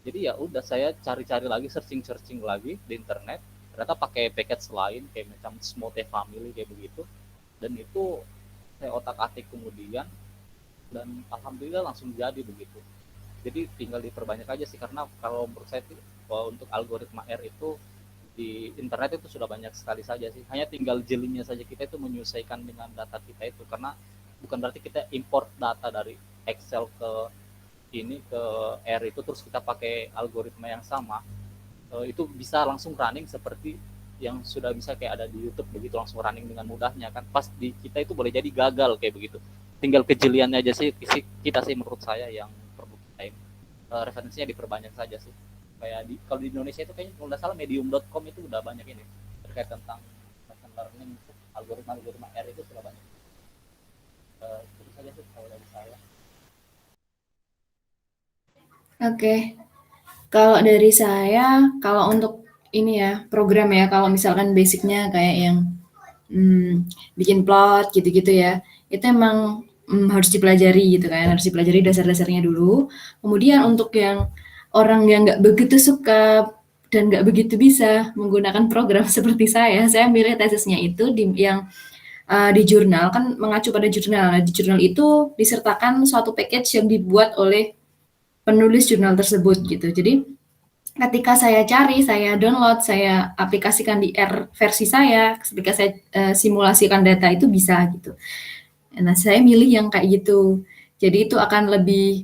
Jadi ya udah saya cari-cari lagi, searching lagi di internet, ternyata pakai package lain kayak macam Smote Family kayak begitu. Dan itu saya otak-atik kemudian dan alhamdulillah langsung jadi begitu. Jadi tinggal diperbanyak aja sih, karena kalau menurut saya untuk algoritma R itu di internet itu sudah banyak sekali saja sih. Hanya tinggal jelinya saja kita itu menyesuaikan dengan data kita itu, karena bukan berarti kita import data dari Excel ke R itu terus kita pakai algoritma yang sama. Itu bisa langsung running seperti yang sudah bisa kayak ada di YouTube begitu, langsung running dengan mudahnya kan. Pas di kita itu boleh jadi gagal kayak begitu. Tinggal kejeliannya aja sih kita sih menurut saya yang perlu kita referensinya diperbanyak saja sih. Kayak kalau di Indonesia itu kayaknya kalau nggak salah medium.com itu udah banyak ini terkait tentang machine learning, algoritma R itu sudah banyak. Itu saja sih kalau dari saya. Oke. Kalau dari saya, kalau untuk ini ya, program ya, kalau misalkan basicnya kayak yang bikin plot gitu-gitu ya, itu emang harus dipelajari gitu kan, harus dipelajari dasar-dasarnya dulu. Kemudian untuk yang orang yang nggak begitu suka dan nggak begitu bisa menggunakan program seperti saya milih tesisnya itu di jurnal, kan mengacu pada jurnal. Nah, di jurnal itu disertakan suatu package yang dibuat oleh penulis jurnal tersebut gitu. Jadi ketika saya cari, saya download, saya aplikasikan di R versi saya, ketika saya simulasikan data itu bisa gitu. Nah, saya milih yang kayak gitu. Jadi itu akan lebih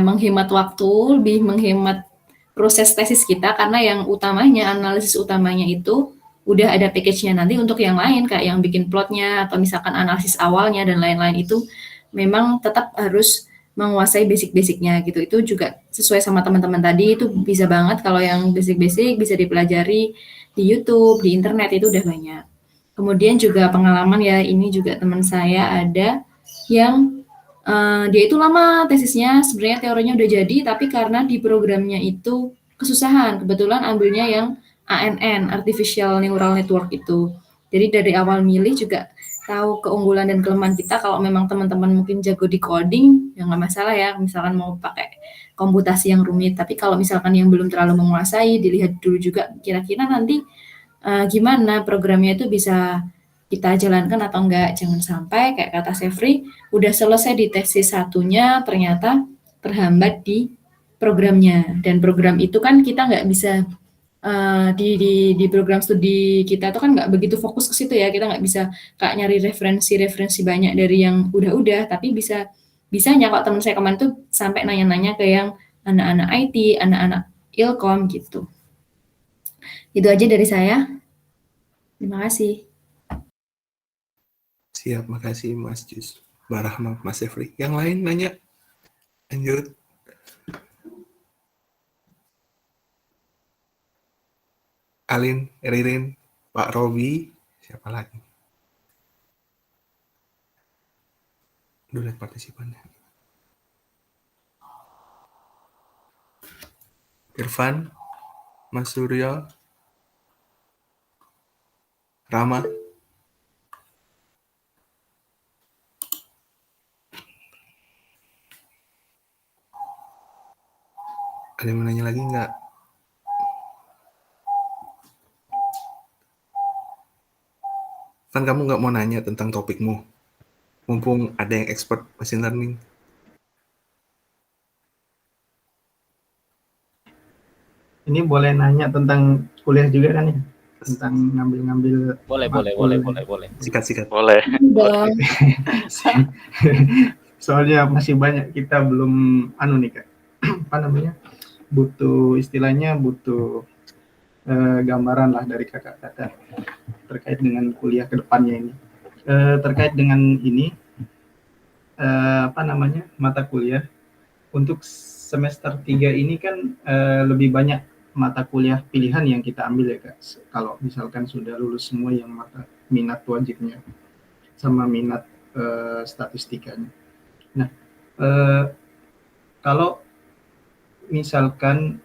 menghemat waktu, lebih menghemat proses tesis kita, karena yang utamanya, analisis utamanya itu udah ada package-nya. Nanti untuk yang lain kayak yang bikin plotnya atau misalkan analisis awalnya dan lain-lain itu memang tetap harus menguasai basic-basicnya gitu. Itu juga sesuai sama teman-teman tadi, itu bisa banget kalau yang basic-basic bisa dipelajari di YouTube, di internet itu udah banyak. Kemudian juga pengalaman ya, ini juga teman saya ada yang dia itu lama tesisnya, sebenarnya teorinya udah jadi, tapi karena di programnya itu kesusahan, kebetulan ambilnya yang ANN, Artificial Neural Network itu. Jadi dari awal milih juga tahu keunggulan dan kelemahan kita. Kalau memang teman-teman mungkin jago di coding, ya nggak masalah ya, misalkan mau pakai komputasi yang rumit. Tapi kalau misalkan yang belum terlalu menguasai, dilihat dulu juga kira-kira nanti gimana programnya itu bisa kita jalankan atau enggak. Jangan sampai kayak kata Sefri, udah selesai di tesis satunya, ternyata terhambat di programnya. Dan program itu kan kita nggak bisa di program studi kita itu kan nggak begitu fokus ke situ ya, kita nggak bisa kayak nyari referensi banyak dari yang udah, tapi bisanya kok teman saya kemarin tuh sampai nanya-nanya ke yang anak-anak IT, anak-anak Ilkom gitu. Itu aja dari saya. Terima kasih. Siap, makasih Mas Jus, Mbak Rahma, Mas Sefri. Yang lain nanya? Lanjut. Alin, Ririn, Pak Robi, siapa lagi? Dulu lihat partisipannya. Irfan, Mas Suryo, Rama. Ada yang mau nanya lagi nggak? Kan kamu nggak mau nanya tentang topikmu, mumpung ada yang expert machine learning. Ini boleh nanya tentang kuliah juga kan ya? Tentang ngambil-ngambil. Boleh. Sikat. Boleh. Soalnya masih banyak kita belum nih Kak. Apa namanya? Butuh gambaran lah dari kakak-kakak terkait dengan kuliah kedepannya ini. Terkait dengan ini mata kuliah untuk semester 3 ini kan lebih banyak mata kuliah pilihan yang kita ambil ya Kak. Kalau misalkan sudah lulus semua yang mata minat wajibnya sama minat statistikanya. Nah, kalau misalkan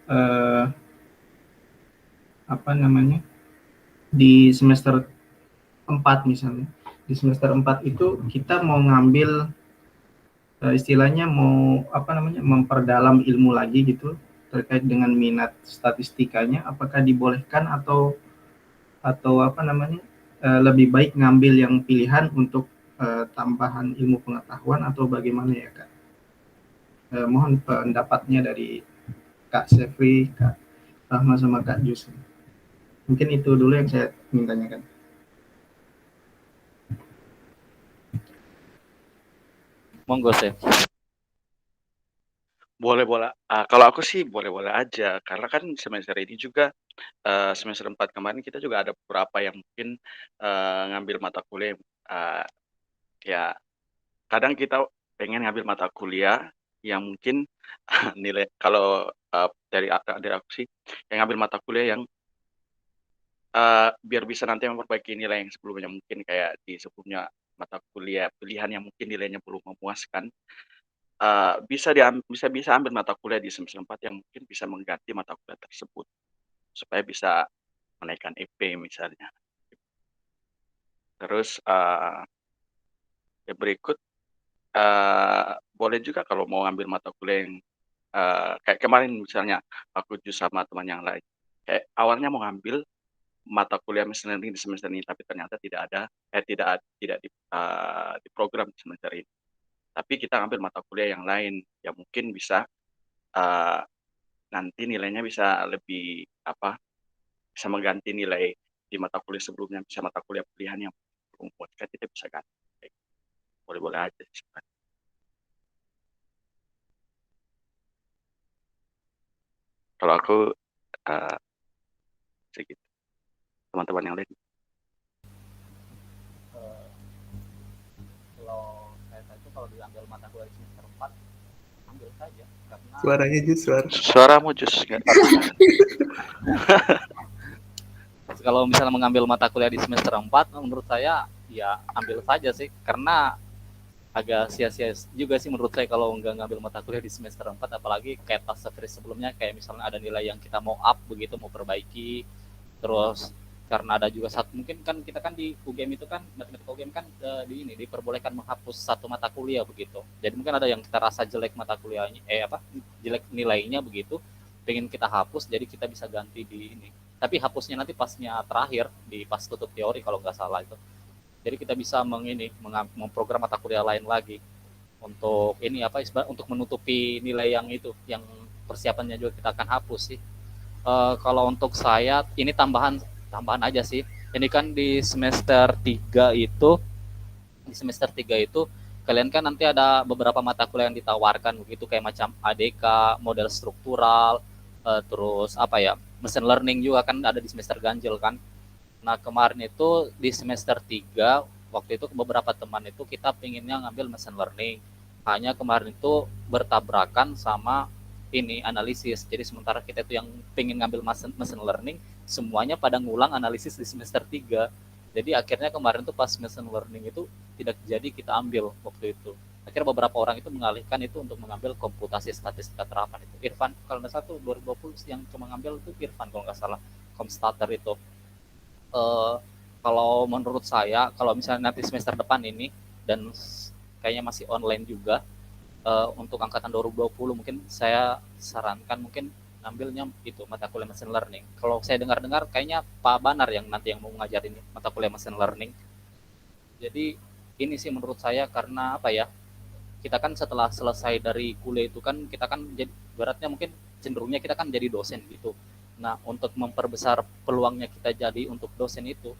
di semester 4 misalnya, di semester 4 itu kita mau ngambil istilahnya memperdalam ilmu lagi gitu terkait dengan minat statistikanya, apakah dibolehkan atau lebih baik ngambil yang pilihan untuk tambahan ilmu pengetahuan atau bagaimana ya Kak? Mohon pendapatnya dari Kak Sefri, Kak Rahma sama Kak Jus. Mungkin itu dulu yang saya ingin tanyakan. Monggo, Chef. Boleh-boleh. Kalau aku sih boleh-boleh aja, karena kan semester ini juga semester 4 kemarin kita juga ada beberapa yang mungkin ngambil mata kuliah ya kadang kita pengen ngambil mata kuliah yang mungkin nilai kalau dari aku sih yang ngambil mata kuliah yang biar bisa nanti memperbaiki nilai yang sebelumnya, mungkin kayak di sebelumnya mata kuliah pilihan yang mungkin nilainya belum memuaskan, bisa ambil mata kuliah di semester 4 yang mungkin bisa mengganti mata kuliah tersebut, supaya bisa menaikkan EP misalnya. Terus, yang berikut, boleh juga kalau mau ngambil mata kuliah yang, kayak kemarin misalnya aku jus sama teman yang lain, kayak awalnya mau ngambil mata kuliah machine learning di semester ini, tapi ternyata tidak di program di semester ini. Tapi kita ngambil mata kuliah yang lain, yang mungkin bisa, eee, nanti nilainya bisa lebih, bisa mengganti nilai di mata kuliah sebelumnya, bisa mata kuliah pilihan yang memuaskan kita bisa ganti. Boleh-boleh aja sih sebenarnya. Kalau aku, eee, segitu. Teman-teman yang lain? Kalau saya itu kalau diambil mata kuliah di semester 4, ambil saja karena Suaranya Jus, Suaramu Jus nggak kalau misalnya mengambil mata kuliah di semester 4, menurut saya ya ambil saja sih, karena agak sia-sia juga sih menurut saya kalau nggak ngambil mata kuliah di semester 4, apalagi kayak tas series sebelumnya, kayak misalnya ada nilai yang kita mau up begitu, mau perbaiki, terus karena ada juga satu, mungkin kan kita kan di UGM itu kan, matematika UGM kan diperbolehkan menghapus satu mata kuliah begitu. Jadi mungkin ada yang kita rasa jelek mata kuliahnya, jelek nilainya begitu, pengen kita hapus, jadi kita bisa ganti di ini. Tapi hapusnya nanti pasnya terakhir, di pas tutup teori kalau nggak salah itu. Jadi kita bisa memprogram mata kuliah lain lagi untuk untuk menutupi nilai yang itu, yang persiapannya juga kita akan hapus sih. Kalau untuk saya ini tambahan aja sih. Ini kan di semester 3 itu kalian kan nanti ada beberapa mata kuliah yang ditawarkan begitu, kayak macam ADK, model struktural, terus machine learning juga kan ada di semester ganjil kan. Nah, kemarin itu di semester 3, waktu itu beberapa teman itu kita pinginnya ngambil machine learning. Hanya kemarin itu bertabrakan sama ini analisis. Jadi sementara kita itu yang pingin ngambil machine learning, semuanya pada ngulang analisis di semester 3. Jadi akhirnya kemarin tuh pas machine learning itu tidak jadi kita ambil waktu itu. Akhirnya beberapa orang itu mengalihkan itu untuk mengambil komputasi statistika terapan itu. Irfan, kalau nggak salah tuh 2020 yang cuma ngambil itu Irfan kalau nggak salah, Comstater itu. Kalau menurut saya, kalau misalnya nanti semester depan ini dan kayaknya masih online juga, untuk angkatan 2020 mungkin saya sarankan mungkin ngambilnya itu mata kuliah machine learning. Kalau saya dengar-dengar kayaknya Pak Banar yang nanti yang mau ngajarin mata kuliah machine learning. Jadi ini sih menurut saya, karena kita kan setelah selesai dari kuliah itu kan kita kan jadi beratnya mungkin cenderungnya kita kan jadi dosen gitu. Nah, untuk memperbesar peluangnya kita jadi untuk dosen itu,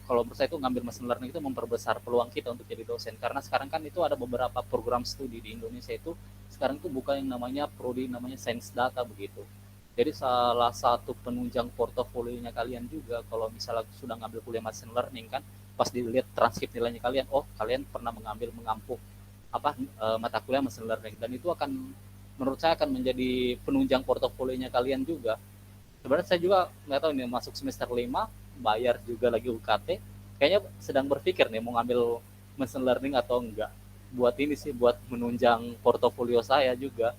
kalau menurut saya itu ngambil machine learning itu memperbesar peluang kita untuk jadi dosen, karena sekarang kan itu ada beberapa program studi di Indonesia itu sekarang itu buka yang namanya prodi namanya sains data begitu. Jadi salah satu penunjang portofolionya kalian juga kalau misalnya sudah ngambil kuliah machine learning kan, pas dilihat transkrip nilainya kalian, oh kalian pernah mengampu mata kuliah machine learning, dan itu akan menurut saya akan menjadi penunjang portofolionya kalian juga. Sebenarnya saya juga nggak tahu ini masuk semester 5, bayar juga lagi UKT, kayaknya sedang berpikir nih mau ngambil machine learning atau enggak, buat ini sih, buat menunjang portofolio saya juga.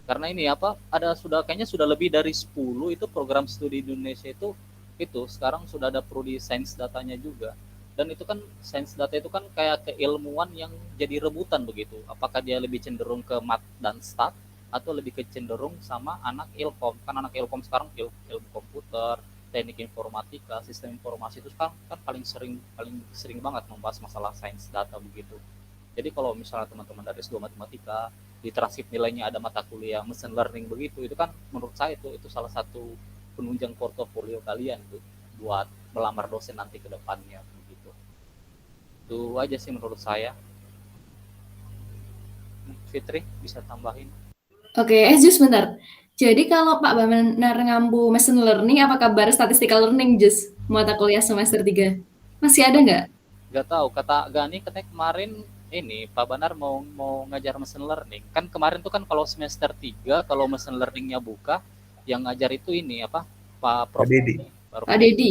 Karena ini kayaknya sudah lebih dari 10 itu program studi di Indonesia itu sekarang sudah ada prodi sains datanya juga. Dan itu kan sains data itu kan kayak keilmuan yang jadi rebutan begitu, apakah dia lebih cenderung ke mat dan stat atau lebih kecenderung sama anak ilkom. Kan anak ilkom sekarang ilmu komputer, teknik informatika, sistem informasi itu sekarang kan paling sering banget membahas masalah sains data begitu. Jadi kalau misalnya teman-teman dari S2 matematika di transkrip nilainya ada mata kuliah machine learning begitu, itu kan menurut saya itu salah satu penunjang portofolio kalian tuh buat melamar dosen nanti ke depannya begitu. Itu aja sih menurut saya. Fitri bisa tambahin. Oke, Jus bentar. Jadi kalau Pak Banar ngampu machine learning, apa kabar statistical learning, Jus? Mata kuliah semester 3? Masih ada nggak? Nggak tahu, kata Gani katanya kemarin ini Pak Banar mau ngajar machine learning. Kan kemarin tuh kan kalau semester 3 kalau machine learningnya buka, yang ngajar itu ini apa? Pak Prof. Pak Dedi. Pak Dedi.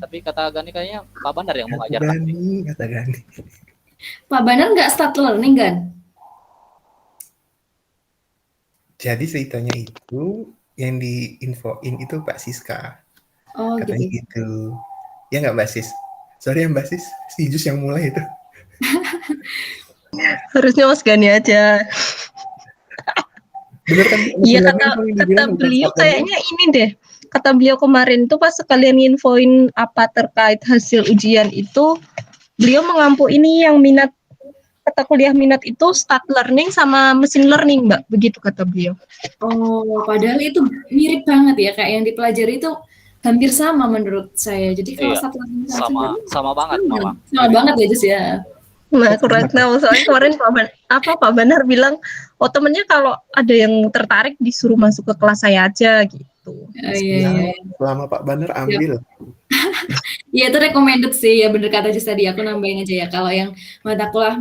Tapi kata Gani kayaknya Pak Banar yang mau Kata ngajar. Gani. Pak Banar nggak start learning kan? Jadi ceritanya itu yang diinfoin itu Pak Siska. Oh Katanya gitu. gitu. Ya nggak Mbak Sis? Sorry ya Mbak Sis, si Jus yang mulai itu. Harusnya Mas Gani aja. Bener kan? Iya, kata beliau kayaknya ini deh. Kata beliau kemarin tuh pas sekalian nginfoin apa terkait hasil ujian itu, beliau mengampu ini yang minat, kata kuliah minat itu start learning sama machine learning, Mbak. Begitu kata beliau. Oh, padahal itu mirip banget ya, kayak yang dipelajari itu hampir sama menurut saya. Jadi kalau Iya, start learning sama banget malah. Sama banget ya, Jus ya. Nah, kurang tahu soalnya kemarin Pak Banar bilang, oh temennya kalau ada yang tertarik disuruh masuk ke kelas saya aja gitu. Iya. Selama Pak Banar ambil. Iya itu recommended sih ya, bener kata Jus tadi, aku nambahin aja ya. Kalau yang mata kuliah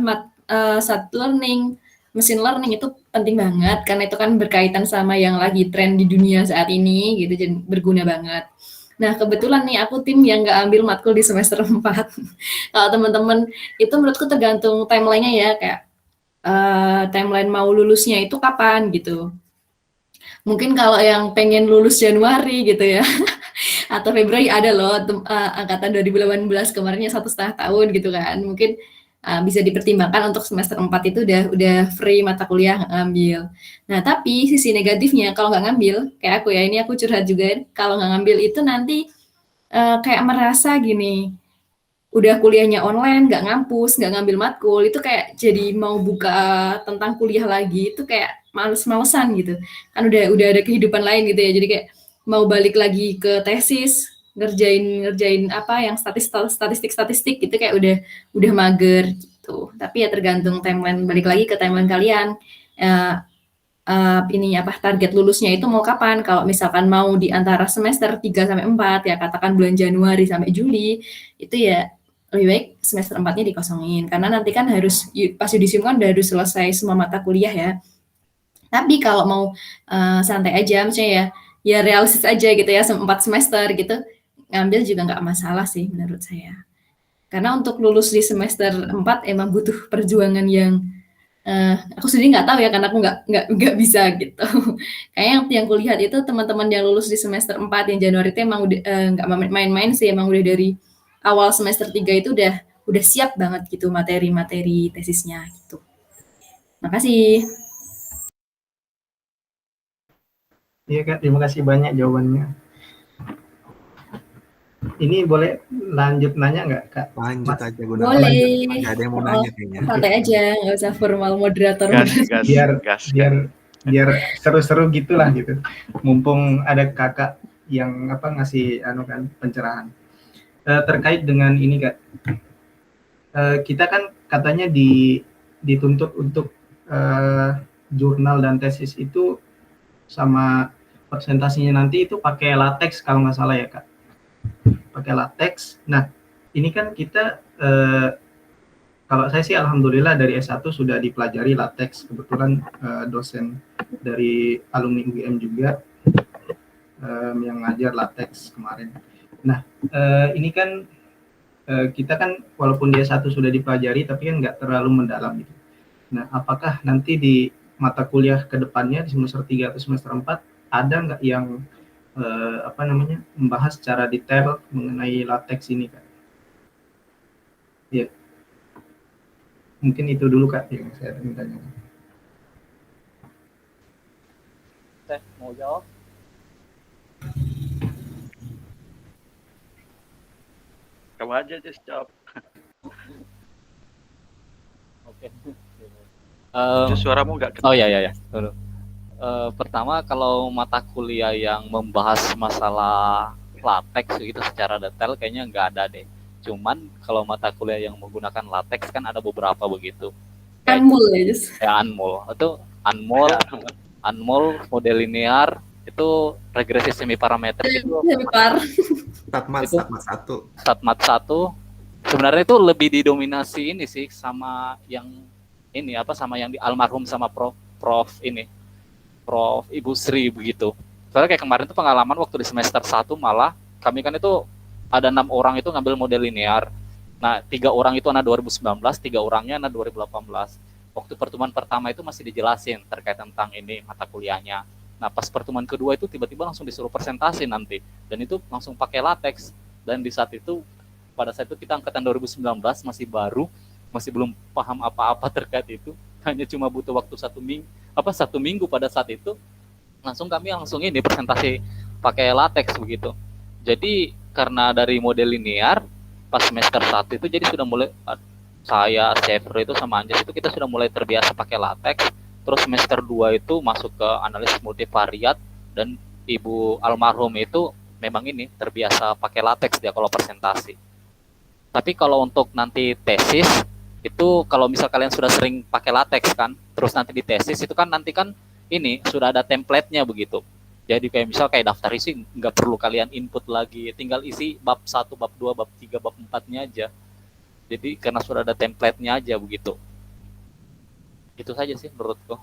start learning, machine learning itu penting banget karena itu kan berkaitan sama yang lagi tren di dunia saat ini gitu, jadi berguna banget. Nah, kebetulan nih aku tim yang nggak ambil matkul di semester 4. Kalau teman-teman itu menurutku tergantung timeline-nya ya, kayak timeline mau lulusnya itu kapan gitu. Mungkin kalau yang pengen lulus Januari gitu ya, atau Februari ada loh angkatan 2018 kemarinnya 1,5 tahun gitu kan. Mungkin bisa dipertimbangkan untuk semester 4 itu udah free mata kuliah ngambil. Nah, tapi sisi negatifnya kalau nggak ngambil, kayak aku ya, ini aku curhat juga, kalau nggak ngambil itu nanti kayak merasa gini, udah kuliahnya online, nggak ngampus, nggak ngambil matkul, itu kayak jadi mau buka tentang kuliah lagi, itu kayak males-malesan gitu. Kan udah ada kehidupan lain gitu ya, jadi kayak mau balik lagi ke tesis, ngerjain apa yang statistik gitu kayak udah mager gitu. Tapi ya tergantung timeline, balik lagi ke timeline kalian. Ini apa target lulusnya itu mau kapan? Kalau misalkan mau di antara semester 3 sampai 4 ya katakan bulan Januari sampai Juli, itu ya lebih baik semester 4-nya dikosongin karena nanti kan harus pas yudisium kan udah harus selesai semua mata kuliah ya. Tapi kalau mau santai aja misalnya ya realistis aja gitu ya 4 semester gitu, ngambil juga nggak masalah sih menurut saya. Karena untuk lulus di semester 4 emang butuh perjuangan yang aku sendiri nggak tahu ya karena aku nggak bisa gitu. Kayaknya yang kulihat itu teman-teman yang lulus di semester 4 yang Januari itu emang udah nggak main-main sih, emang udah dari awal semester 3 itu udah siap banget gitu materi-materi tesisnya gitu. Makasih. Iya Kak, terima kasih banyak jawabannya. Ini boleh lanjut nanya nggak Kak? Lanjut aja Gunawan. Boleh. Nggak ada yang mau nanya kayaknya. Santai aja, nggak usah formal moderator. Biar seru-seru gitulah gitu. Mumpung ada kakak yang ngasih pencerahan. Terkait dengan ini Kak, kita kan katanya dituntut untuk jurnal dan tesis itu sama presentasinya nanti itu pakai latex kalau nggak salah ya Kak, pakai latex. Nah ini kan kita kalau saya sih alhamdulillah dari S1 sudah dipelajari latex, kebetulan dosen dari alumni UGM juga yang ngajar latex kemarin. Nah ini kan kita kan walaupun di S1 sudah dipelajari tapi kan nggak terlalu mendalam gitu. Nah apakah nanti di mata kuliah ke depannya di semester 3 atau semester 4 ada nggak yang membahas secara detail mengenai latex ini Kak? Ya, mungkin itu dulu Kak yang saya tanya. Mau jawab? Kamu aja just jawab. Oke. Just suaramu nggak Oh ya. Tunggu. Pertama kalau mata kuliah yang membahas masalah latex gitu secara detail kayaknya nggak ada deh. Cuman kalau mata kuliah yang menggunakan latex kan ada beberapa begitu. Kayak Anmul ya, Jus. Anmol. Itu Anmol model linear itu regresi semi parametrik itu Lebih par. Statmat Itu- satu. Statmat 1 sebenarnya itu lebih didominasi ini sih sama yang ini apa sama yang di almarhum sama Prof ini Prof Ibu Sri begitu. Soalnya kayak kemarin tuh pengalaman waktu di semester 1 malah kami kan itu ada 6 orang itu ngambil model linear. Nah, 3 orang itu anak 2019, 3 orangnya anak 2018. Waktu pertemuan pertama itu masih dijelasin terkait tentang ini mata kuliahnya. Nah, pas pertemuan kedua itu tiba-tiba langsung disuruh presentasi nanti. Dan itu langsung pakai latex. Dan di saat itu, pada saat itu kita angkatan 2019 masih baru, masih belum paham apa-apa terkait itu. Hanya cuma butuh waktu 1 minggu pada saat itu langsung kami langsung ini presentasi pakai latex begitu. Jadi karena dari model linear pas semester 1 itu jadi sudah mulai saya, Chevro itu sama Anjas itu kita sudah mulai terbiasa pakai latex. Terus semester 2 itu masuk ke analisis multivariat dan Ibu almarhum itu memang ini terbiasa pakai latex dia kalau presentasi. Tapi kalau untuk nanti tesis itu kalau misal kalian sudah sering pakai latex kan, terus nanti di tesis itu kan nanti kan ini sudah ada template-nya begitu. Jadi kayak misal kayak daftar isi nggak perlu kalian input lagi, tinggal isi bab 1, bab 2, bab 3, bab 4-nya aja. Jadi karena sudah ada template-nya aja begitu. Itu saja sih menurutku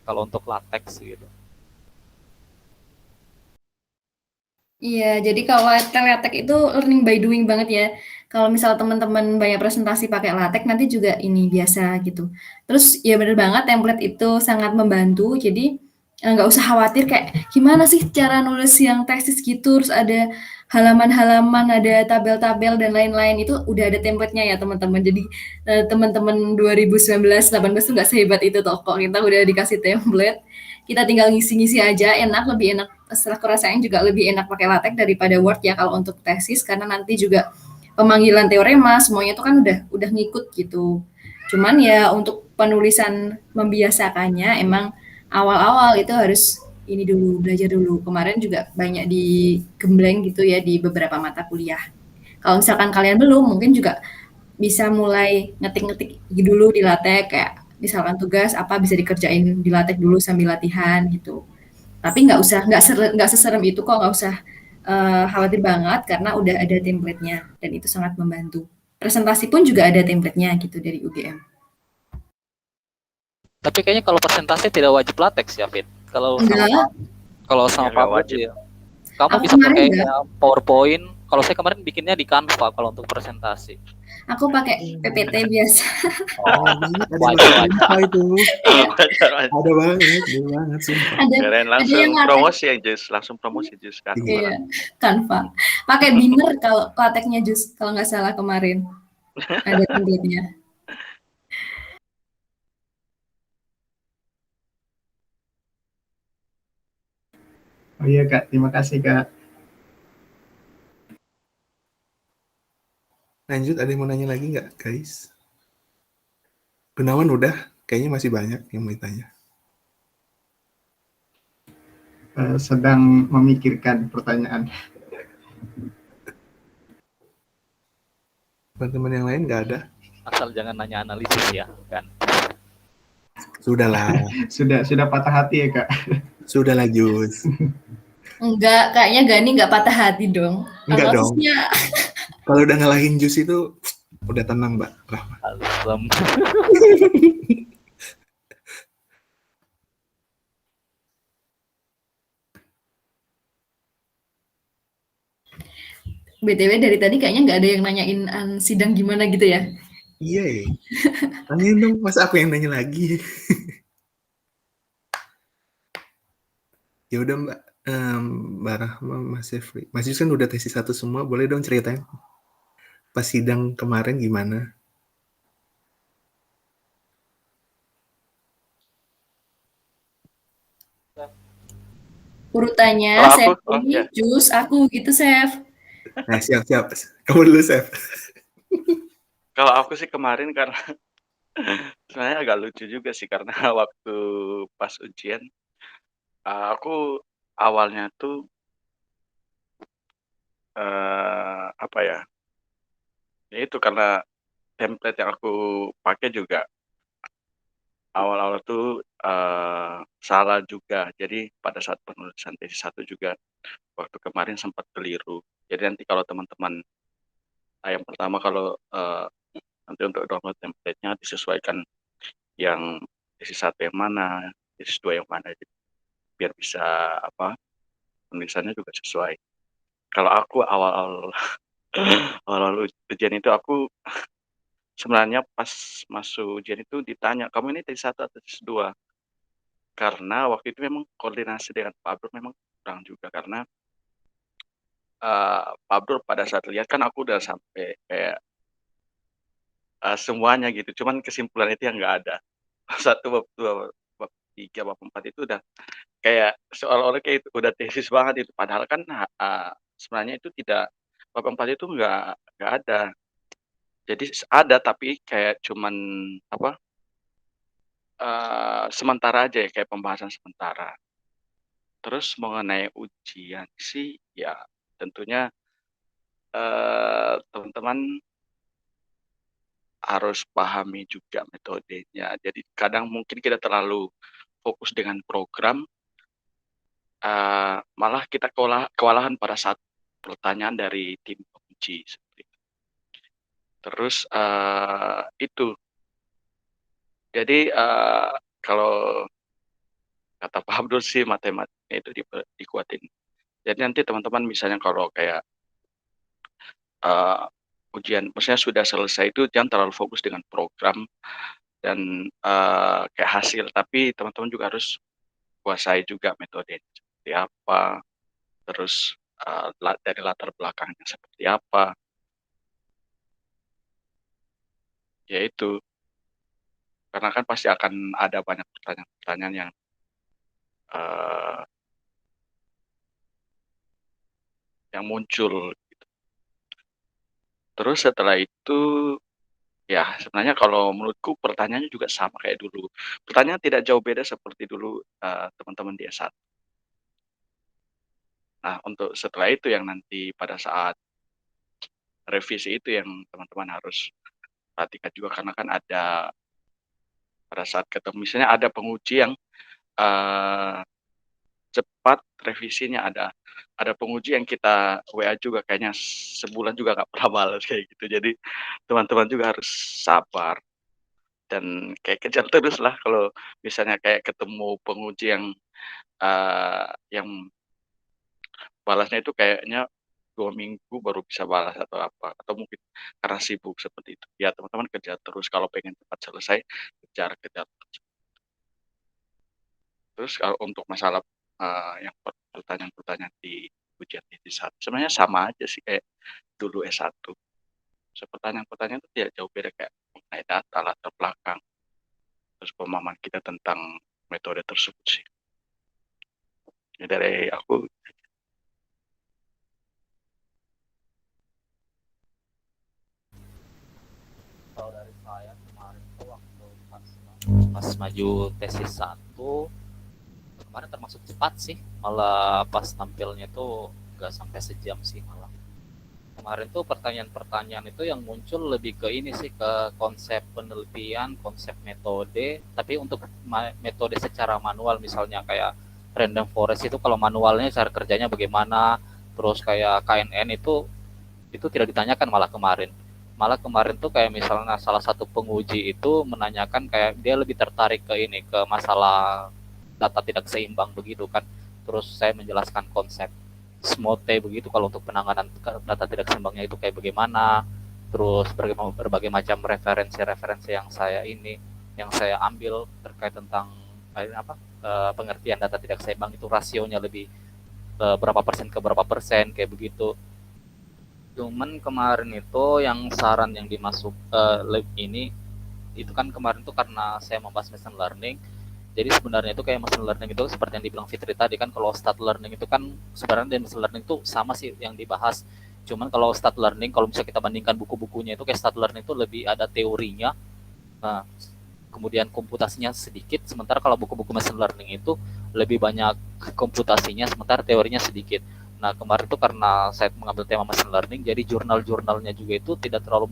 kalau untuk latex gitu. Iya, jadi kalau teletek itu learning by doing banget ya. Kalau misal teman-teman banyak presentasi pakai latex nanti juga ini biasa gitu. Terus ya bener banget template itu sangat membantu. Jadi nggak usah khawatir kayak gimana sih cara nulis yang tesis gitu. Terus ada halaman-halaman, ada tabel-tabel dan lain-lain itu udah ada template-nya ya teman-teman. Jadi teman-teman 2019-18 tuh nggak sehebat itu toh. Kok kita udah dikasih template, kita tinggal ngisi-ngisi aja, lebih enak setelah kurasain juga lebih enak pakai latex daripada Word ya kalau untuk tesis karena nanti juga pemanggilan teorema semuanya itu kan udah ngikut gitu. Cuman ya untuk penulisan membiasakannya emang awal-awal itu harus ini dulu belajar dulu. Kemarin juga banyak digembleng gitu ya di beberapa mata kuliah. Kalau misalkan kalian belum mungkin juga bisa mulai ngetik-ngetik dulu di latex kayak misalkan tugas apa bisa dikerjain di latex dulu sambil latihan gitu. Tapi nggak seserem itu kok, nggak usah khawatir banget karena udah ada template-nya dan itu sangat membantu. Presentasi pun juga ada template-nya gitu dari UGM. Tapi kayaknya kalau presentasi tidak wajib latex ya, Fit. Kalau Enggak, sama nggak Pak wajib. ya. Kamu Aku bisa kemarin pakai enggak. PowerPoint. Kalau saya kemarin bikinnya di Canva kalau untuk presentasi. Aku pakai PPT biasa. Oh, banget ada Wajar, bahasa wajar. apa itu. Wajar, wajar. Ada banget, sumpah. Ada Keren, ada langsung yang latex. promosi ya Jus, langsung promosi Jus kan. Iya, Canva. Pakai Beamer kalau latex-nya Jus, kalau nggak salah kemarin. Ada template-nya. Oh iya Kak, terima kasih Kak. Lanjut, ada yang mau nanya lagi nggak, guys? Gunawan udah, kayaknya masih banyak yang mau ditanya. Sedang memikirkan pertanyaan. Teman-teman yang lain nggak ada? Asal jangan nanya analisis ya, kan. Sudahlah, Sudah patah hati ya Kak. sudahlah Jus. Enggak, kayaknya Gani nggak patah hati dong. Enggak dong. Analisisnya Kalau udah ngalahin Jus itu, udah tenang Mbak Rahma. Asem. BTW dari tadi kayaknya nggak ada yang nanyain sidang gimana gitu ya. Iya ya. Tanyain dong, masa aku yang nanya lagi? Ya udah Mbak, Mbak Rahma, Mas Jeffrey. Mas Jus kan udah tesis 1 semua, boleh dong ceritain pas sidang kemarin gimana? Urutannya Kalau aku, Chef oh, ini, ya. Jus, aku gitu Chef. Nah, siap-siap. Kamu dulu, Chef. Kalau aku sih kemarin karena sebenarnya agak lucu juga sih karena waktu pas ujian Aku awalnya tuh, apa ya, ya itu karena template yang aku pakai juga awal-awal tuh, salah juga. Jadi pada saat penulisan tesis 1 juga waktu kemarin sempat keliru. Jadi nanti kalau teman-teman, yang pertama kalau, nanti untuk download template-nya disesuaikan yang tesis 1 yang mana, tesis 2 yang mana, jadi biar bisa apa, penulisannya juga sesuai. Kalau aku awal-awal awal-awal ujian itu aku sebenarnya pas masuk ujian itu ditanya, "Kamu ini tesis 1 atau tesis 2?" Karena waktu itu memang koordinasi dengan Pak Abdur memang kurang juga karena, Pak Abdur pada saat lihat kan aku udah sampai kayak, semuanya gitu, cuman kesimpulan itu yang nggak ada. Bab 1, bab 2, bab 3, bab 4 itu udah kayak seolah-olah kayak itu udah tesis banget itu, padahal kan, sebenarnya itu tidak bab 4 itu nggak ada. Jadi ada tapi kayak cuman apa, sementara aja ya, kayak pembahasan sementara. Terus mengenai ujian sih, ya tentunya, teman-teman harus pahami juga metodenya. Jadi kadang mungkin kita terlalu fokus dengan program, malah kita kewalahan pada saat pertanyaan dari tim penguji, seperti itu. Terus, itu, jadi, kalau kata Pak Abdul sih matematikanya itu dikuatin. Jadi nanti teman-teman misalnya kalau kayak, eee, ujian maksudnya sudah selesai itu jangan terlalu fokus dengan program dan, kayak hasil, tapi teman-teman juga harus kuasai juga metodenya seperti apa, terus, dari latar belakangnya seperti apa, ya itu. Karena kan pasti akan ada banyak pertanyaan-pertanyaan eee, yang muncul. Terus setelah itu, ya sebenarnya kalau menurutku pertanyaannya juga sama kayak dulu. Pertanyaan tidak jauh beda seperti dulu, teman-teman di S1. Nah, untuk setelah itu yang nanti pada saat revisi itu yang teman-teman harus perhatikan juga karena kan ada pada saat ketemu misalnya ada penguji yang, eee, cepat revisinya, ada penguji yang kita WA juga kayaknya sebulan juga nggak pernah bales kayak gitu. Jadi teman-teman juga harus sabar dan kayak kejar terus lah kalau misalnya kayak ketemu penguji yang balasnya itu kayaknya 2 minggu baru bisa balas atau apa, atau mungkin karena sibuk seperti itu. Ya teman-teman kejar terus kalau pengen cepat selesai, kejar terus. Terus kalau untuk masalah, yang pertanyaan-pertanyaan di ujian tesis 1 sebenarnya sama aja sih kayak dulu S1. Pertanyaan-pertanyaan itu tidak jauh beda kayak mengenai data, latar belakang, terus pemahaman kita tentang metode tersebut sih. Ya dari aku. Kalau dari saya kemarin tuh waktu pas maju tesis 1 kemarin termasuk cepat sih, malah pas tampilnya tuh nggak sampai sejam sih malah. Kemarin tuh pertanyaan-pertanyaan itu yang muncul lebih ke ini sih, ke konsep penelitian, konsep metode, tapi untuk metode secara manual misalnya kayak random forest itu kalau manualnya cara kerjanya bagaimana, terus kayak KNN itu tidak ditanyakan malah kemarin tuh kayak misalnya salah satu penguji itu menanyakan kayak dia lebih tertarik ke ini, ke masalah data tidak seimbang begitu kan, terus saya menjelaskan konsep SMOTE begitu kalau untuk penanganan data tidak seimbangnya itu kayak bagaimana, terus berbagai macam referensi-referensi yang saya ambil terkait tentang pengertian data tidak seimbang itu rasionya lebih berapa persen ke berapa persen kayak begitu. Cuman kemarin itu yang saran yang dimasuk ini itu kan kemarin tuh karena saya membahas machine learning. Jadi sebenarnya itu kayak machine learning itu seperti yang dibilang Fitri tadi kan, kalau stat learning itu kan sebenarnya dan machine learning itu sama sih yang dibahas. Cuman kalau stat learning kalau misalnya kita bandingkan buku-bukunya itu kayak stat learning itu lebih ada teorinya. Nah, kemudian komputasinya sedikit, sementara kalau buku-buku machine learning itu lebih banyak komputasinya, sementara teorinya sedikit. Nah, kemarin itu karena saya mengambil tema machine learning, jadi jurnal-jurnalnya juga itu tidak terlalu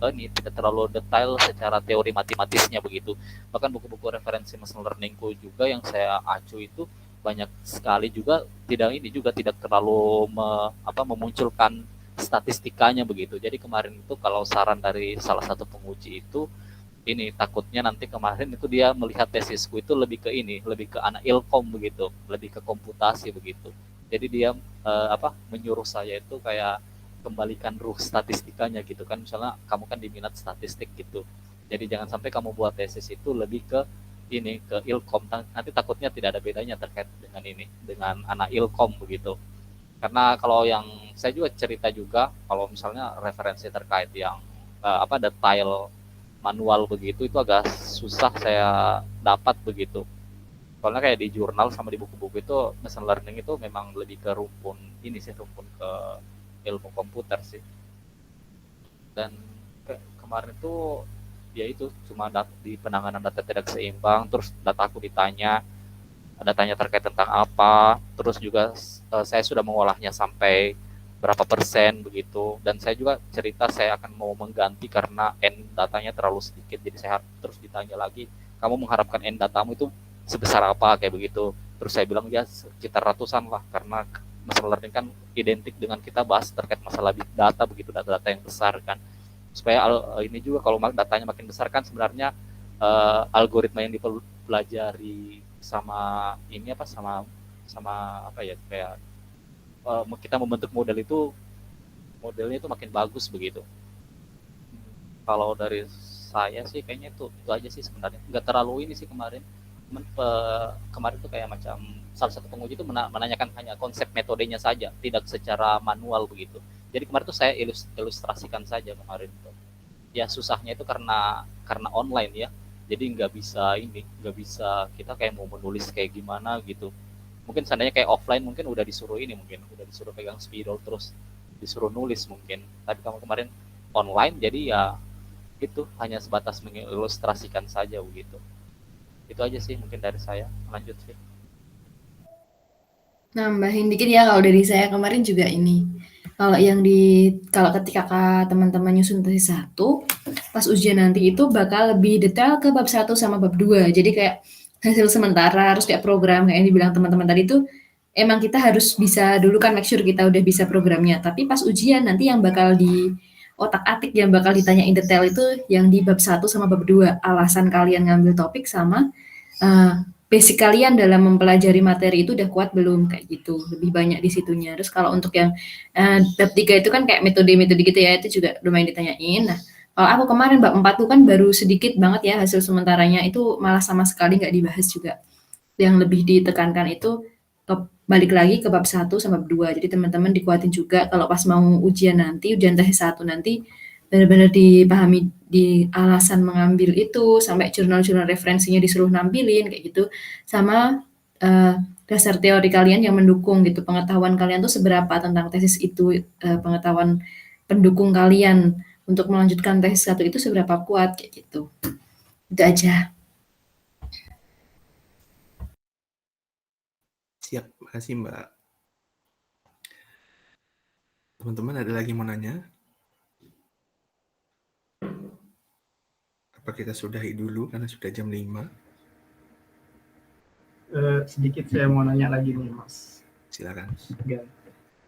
tidak terlalu detail secara teori matematisnya begitu. Bahkan buku-buku referensi machine learningku juga yang saya acu itu banyak sekali juga tidak terlalu memunculkan statistikanya begitu. Jadi kemarin itu kalau saran dari salah satu penguji itu ini takutnya nanti kemarin itu dia melihat tesisku itu lebih ke anak ilkom begitu, lebih ke komputasi begitu. Jadi dia menyuruh saya itu kayak kembalikan ruh statistikanya gitu kan, misalnya kamu kan diminat statistik gitu, jadi jangan sampai kamu buat tesis itu lebih ke ilkom, nanti takutnya tidak ada bedanya terkait dengan anak ilkom begitu. Karena kalau yang saya juga cerita juga, kalau misalnya referensi terkait yang detail manual begitu itu agak susah saya dapat begitu. Soalnya kayak di jurnal sama di buku-buku itu machine learning itu memang lebih ke rumpun ke ilmu komputer sih. Dan kemarin itu ya itu cuma di penanganan data tidak seimbang, terus dataku datanya terkait tentang apa, terus juga saya sudah mengolahnya sampai berapa persen begitu, dan saya juga cerita saya akan mau mengganti karena N datanya terlalu sedikit, jadi saya terus ditanya lagi, kamu mengharapkan N datamu itu sebesar apa kayak begitu. Terus saya bilang ya sekitar ratusan lah, karena machine learning kan identik dengan kita bahas terkait masalah big data begitu, data-data yang besar kan, supaya ini juga kalau datanya makin besar kan sebenarnya algoritma yang dipelajari sama kayak kita membentuk modelnya itu makin bagus begitu. Kalau dari saya sih kayaknya itu aja sih sebenarnya, nggak terlalu ini sih kemarin. Kemarin tuh kayak macam salah satu penguji itu menanyakan hanya konsep metodenya saja, tidak secara manual begitu. Jadi kemarin tuh saya ilustrasikan saja kemarin tuh. Ya susahnya itu karena online ya. Jadi nggak bisa kita kayak mau menulis kayak gimana gitu. Mungkin seandainya kayak offline mungkin udah disuruh pegang spidol terus disuruh nulis mungkin. Tapi kamu kemarin online jadi ya itu hanya sebatas mengilustrasikan saja begitu. Itu aja sih mungkin dari saya. Lanjut sih. Nambahin dikit ya, kalau dari saya kemarin juga ini. Kalau ketika teman-teman nyusun tesis 1, pas ujian nanti itu bakal lebih detail ke bab 1 sama bab 2. Jadi kayak hasil sementara harus kayak program kayak yang dibilang teman-teman tadi itu emang kita harus bisa dulu kan make sure kita udah bisa programnya. Tapi pas ujian nanti yang bakal di otak-atik yang bakal ditanyain detail itu yang di bab 1 sama bab 2, alasan kalian ngambil topik sama basic kalian dalam mempelajari materi itu udah kuat belum, kayak gitu. Lebih banyak di situnya. Terus kalau untuk yang bab 3 itu kan kayak metode-metode gitu ya, itu juga lumayan ditanyain. Nah, kalau aku kemarin bab 4 tuh kan baru sedikit banget ya hasil sementaranya, itu malah sama sekali nggak dibahas juga. Yang lebih ditekankan itu balik lagi ke bab 1 sama bab 2. Jadi teman-teman dikuatin juga kalau pas mau ujian tesis 1 nanti benar-benar dipahami di alasan mengambil itu, sampai jurnal-jurnal referensinya disuruh nampilin kayak gitu, sama dasar teori kalian yang mendukung gitu, pengetahuan kalian tuh seberapa tentang tesis itu, pengetahuan pendukung kalian untuk melanjutkan tesis 1 itu seberapa kuat kayak gitu. Itu aja. Siap, makasih Mbak. Teman-teman ada lagi mau nanya? Apa kita sudahi dulu karena sudah jam 5? Sedikit saya mau nanya lagi nih Mas. Silakan.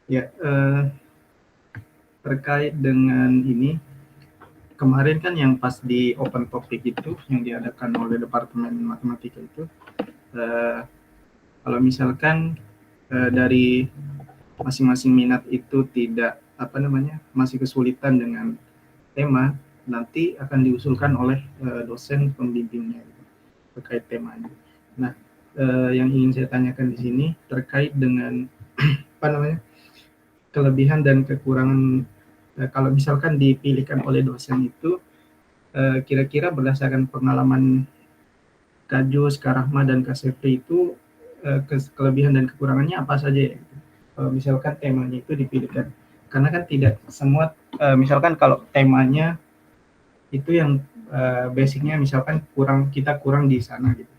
Ya, terkait dengan ini, kemarin kan yang pas di open topic itu yang diadakan oleh Departemen Matematika itu, kalau misalkan dari masing-masing minat itu tidak masih kesulitan dengan tema, nanti akan diusulkan oleh dosen pembimbingnya terkait temanya. Nah, yang ingin saya tanyakan di sini terkait dengan kelebihan dan kekurangan kalau misalkan dipilihkan oleh dosen itu, kira-kira berdasarkan pengalaman Kak Jus, Kak Rahma, dan Kak Sefri itu kelebihan dan kekurangannya apa saja ya? Kalau misalkan temanya itu dipilihkan, karena kan tidak semua, misalkan kalau temanya itu yang basicnya misalkan kita kurang di sana gitu.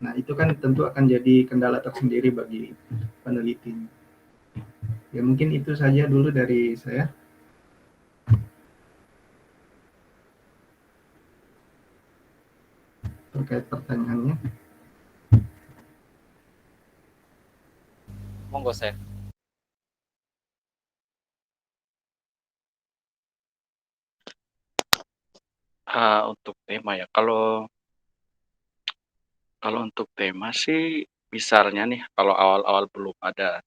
Nah, itu kan tentu akan jadi kendala tersendiri bagi peneliti. Ya, mungkin itu saja dulu dari saya. Terkait pertanyaannya. Monggo saya. Untuk tema ya, kalau untuk tema sih misalnya nih, kalau awal-awal belum ada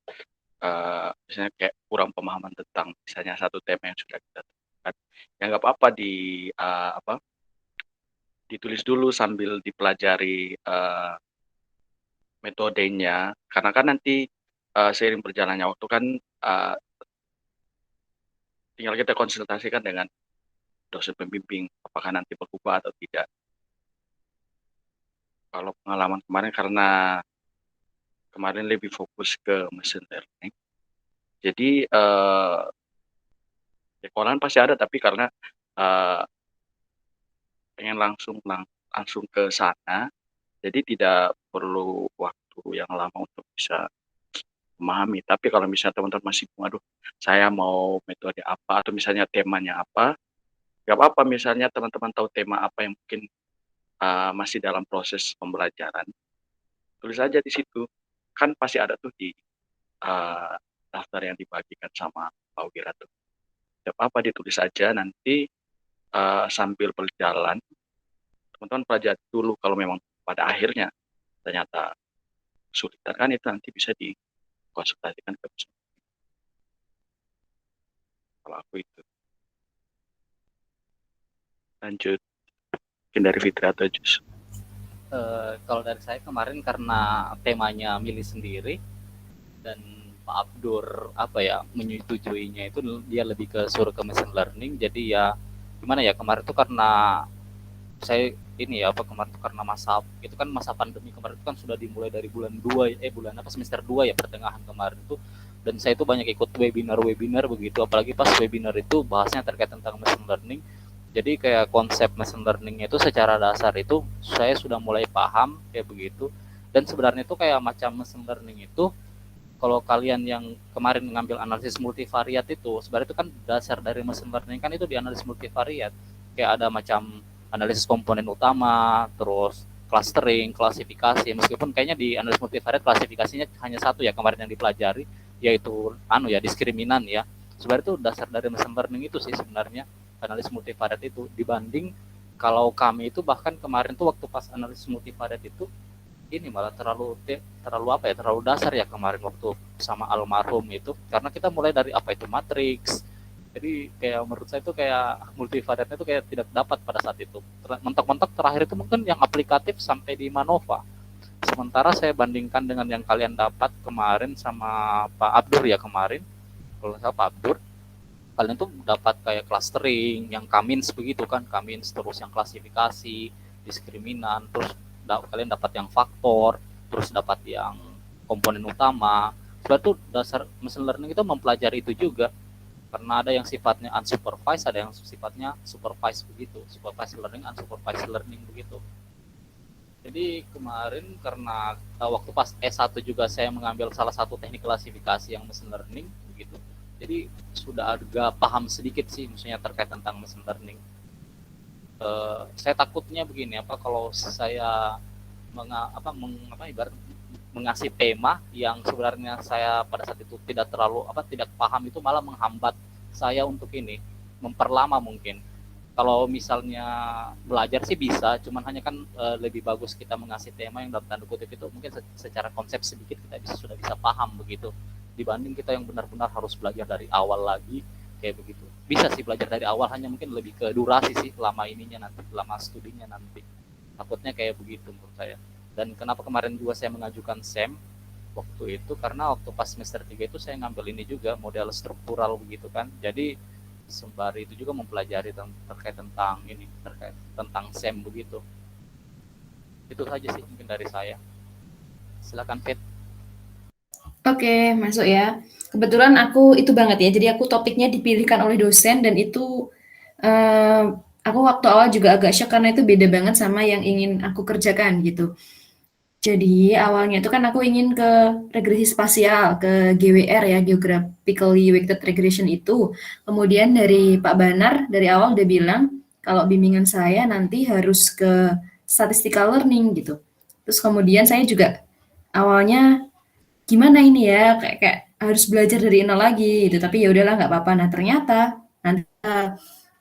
misalnya kayak kurang pemahaman tentang misalnya satu tema yang sudah kita tentukan, ya nggak apa-apa ditulis dulu sambil dipelajari metodenya, karena kan nanti seiring berjalannya waktu kan tinggal kita konsultasikan dengan dosen pembimbing apakah nanti berubah atau tidak. Kalau pengalaman kemarin, karena kemarin lebih fokus ke machine learning, jadi kekurangan pasti ada, tapi karena pengen langsung ke sana, jadi tidak perlu waktu yang lama untuk bisa memahami. Tapi kalau misalnya teman-teman masih waduh, saya mau metode apa, atau misalnya temanya apa, nggak apa-apa misalnya teman-teman tahu tema apa yang mungkin masih dalam proses pembelajaran, tulis aja di situ. Kan pasti ada tuh di daftar yang dibagikan sama Pak Wira tuh. Tidak apa-apa ditulis aja, nanti sambil berjalan teman-teman pelajari dulu. Kalau memang pada akhirnya ternyata sulit, kan itu nanti bisa dikonsultasikan ke dosen. Kalau aku itu. Lanjut, mungkin dari Fitri atau Jus. Kalau dari saya kemarin karena temanya milih sendiri dan Pak Abdur menyetujuinya itu dia lebih ke suruh ke machine learning, jadi ya gimana ya, kemarin tuh karena saya kemarin tuh karena masa pandemi kemarin itu kan sudah dimulai dari semester 2 ya, pertengahan kemarin tuh, dan saya itu banyak ikut webinar begitu, apalagi pas webinar itu bahasnya terkait tentang machine learning. Jadi kayak konsep machine learning itu secara dasar itu saya sudah mulai paham kayak begitu. Dan sebenarnya itu kayak macam machine learning itu, kalau kalian yang kemarin mengambil analisis multivariat itu, sebenarnya itu kan dasar dari machine learning kan itu di analisis multivariat. Kayak ada macam analisis komponen utama, terus clustering, klasifikasi. Meskipun kayaknya di analisis multivariat klasifikasinya hanya satu ya kemarin yang dipelajari, yaitu diskriminan ya. Sebenarnya itu dasar dari machine learning itu sih sebenarnya, analisis multivariat itu. Dibanding kalau kami itu bahkan kemarin tuh waktu pas analisis multivariat itu ini malah terlalu dasar ya kemarin waktu sama almarhum itu, karena kita mulai dari apa itu matriks. Jadi kayak menurut saya itu kayak multivariatnya itu kayak tidak dapat pada saat itu. Mentok-mentok terakhir itu mungkin yang aplikatif sampai di MANOVA. Sementara saya bandingkan dengan yang kalian dapat kemarin sama Pak Abdur ya kemarin, kalau saya Pak Abdur, kalian tuh dapat kayak clustering, yang Kamins begitu kan, Kamins, terus yang klasifikasi, diskriminan, terus kalian dapat yang faktor, terus dapat yang komponen utama. Sebenarnya tuh dasar machine learning itu mempelajari itu juga, karena ada yang sifatnya unsupervised, ada yang sifatnya supervised begitu, supervised learning, unsupervised learning begitu. Jadi kemarin karena waktu pas S1 juga saya mengambil salah satu teknik klasifikasi yang machine learning begitu. Jadi sudah agak paham sedikit sih maksudnya terkait tentang machine learning. Saya takutnya begini, kalau saya mengasih tema yang sebenarnya saya pada saat itu tidak paham, itu malah menghambat saya untuk memperlama mungkin. Kalau misalnya belajar sih bisa, cuman hanya kan lebih bagus kita mengasih tema yang dalam tanda kutip itu mungkin secara konsep sedikit kita sudah bisa paham begitu, dibanding kita yang benar-benar harus belajar dari awal lagi kayak begitu. Bisa sih belajar dari awal, hanya mungkin lebih ke durasi sih lama studinya nanti. Takutnya kayak begitu menurut saya. Dan kenapa kemarin juga saya mengajukan SEM waktu itu, karena waktu pas semester 3 itu saya ngambil ini juga model struktural begitu kan. Jadi sembari itu juga mempelajari terkait tentang SEM begitu. Itu saja sih mungkin dari saya. Silakan Fit. Oke, masuk ya. Kebetulan aku itu banget ya, jadi aku topiknya dipilihkan oleh dosen, dan itu aku waktu awal juga agak shock karena itu beda banget sama yang ingin aku kerjakan gitu. Jadi awalnya itu kan aku ingin ke regresi spasial, ke GWR ya, Geographically Weighted Regression itu. Kemudian dari Pak Banar dari awal udah bilang kalau bimbingan saya nanti harus ke statistical learning gitu. Terus kemudian saya juga awalnya gimana ini ya, kayak harus belajar dari nol lagi gitu. Tapi ya udahlah nggak apa-apa. Nah ternyata nanti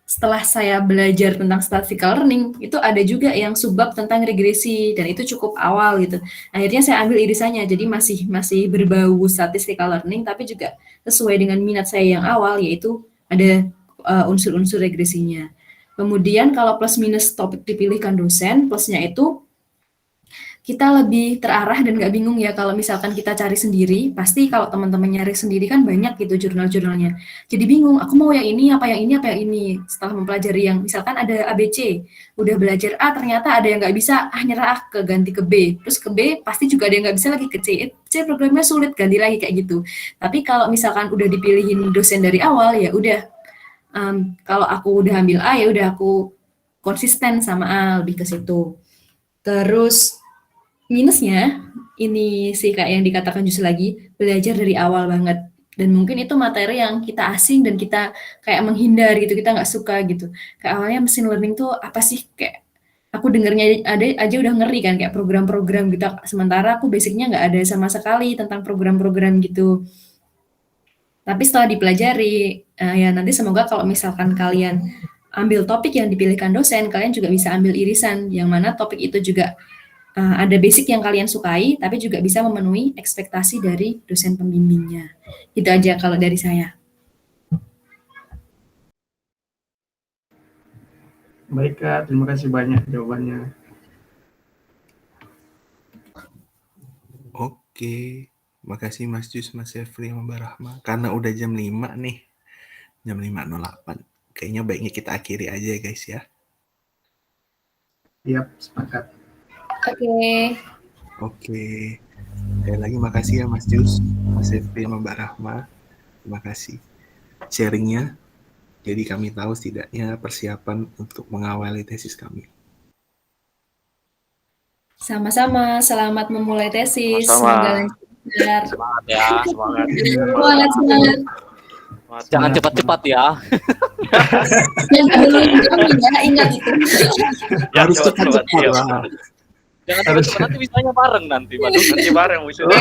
setelah saya belajar tentang statistical learning, itu ada juga yang subbab tentang regresi, dan itu cukup awal gitu. Akhirnya saya ambil irisannya, jadi masih berbau statistical learning, tapi juga sesuai dengan minat saya yang awal, yaitu ada unsur-unsur regresinya. Kemudian kalau plus minus topik dipilihkan dosen, plusnya itu kita lebih terarah dan nggak bingung ya kalau misalkan kita cari sendiri, pasti kalau teman-teman nyari sendiri kan banyak gitu jurnal-jurnalnya. Jadi bingung, aku mau yang ini, apa yang ini, apa yang ini. Setelah mempelajari yang misalkan ada ABC, udah belajar A, ternyata ada yang nggak bisa, nyerah ke ganti ke B. Terus ke B, pasti juga ada yang nggak bisa lagi ke C. C programnya sulit, ganti lagi kayak gitu. Tapi kalau misalkan udah dipilihin dosen dari awal, ya udah. Kalau aku udah ambil A, ya udah aku konsisten sama A, lebih ke situ. Terus minusnya, ini sih kayak yang dikatakan justru lagi, belajar dari awal banget. Dan mungkin itu materi yang kita asing dan kita kayak menghindar gitu, kita nggak suka gitu. Kayak awalnya machine learning tuh apa sih? Kayak aku dengernya ada aja udah ngeri kan, kayak program-program gitu. Sementara aku basicnya nggak ada sama sekali tentang program-program gitu. Tapi setelah dipelajari, ya nanti semoga kalau misalkan kalian ambil topik yang dipilihkan dosen, kalian juga bisa ambil irisan, yang mana topik itu juga ada basic yang kalian sukai, tapi juga bisa memenuhi ekspektasi dari dosen pembimbingnya. Itu aja kalau dari saya. Baik Kak, terima kasih banyak jawabannya. Oke, makasih Mas Jus, Mas Jeffrey, Mbak Rahma. Karena udah jam 5 nih, jam 5.08. Kayaknya baiknya kita akhiri aja ya guys ya. Siap, sepakat. Oke. Sekali lagi makasih ya Mas Jus, Mas Jeffrey, Mbak Rahma. Terima kasih sharingnya. Jadi kami tahu setidaknya persiapan untuk mengawali tesis kami. Sama-sama, selamat memulai tesis. Sama-sama. Semoga lancar. Semangat ya, semangat. Semangat. Jangan cepat-cepat ya. Yang dulu ya, ingat itu. Harus cepat-cepat lah. Jangan cepat-cepat, nanti bisanya bareng nanti. Nanti bareng wisuda.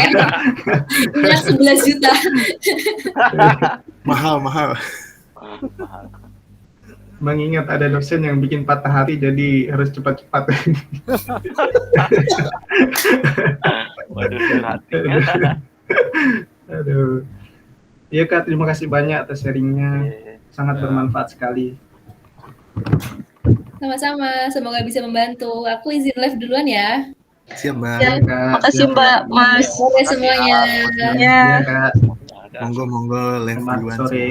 Yang 11 juta. Mahal. Mengingat ada dosen yang bikin patah hati, jadi harus cepat-cepat. Waduh, hati. Aduh. Iya Kak, terima kasih banyak atas sharingnya. Sangat bermanfaat sekali. Sama-sama, semoga bisa membantu. Aku izin live duluan ya. Siap Mbak. Ya, makasih Mbak, Mas. Oke semuanya. Iya Kak. Monggo live Selamat duluan. sore.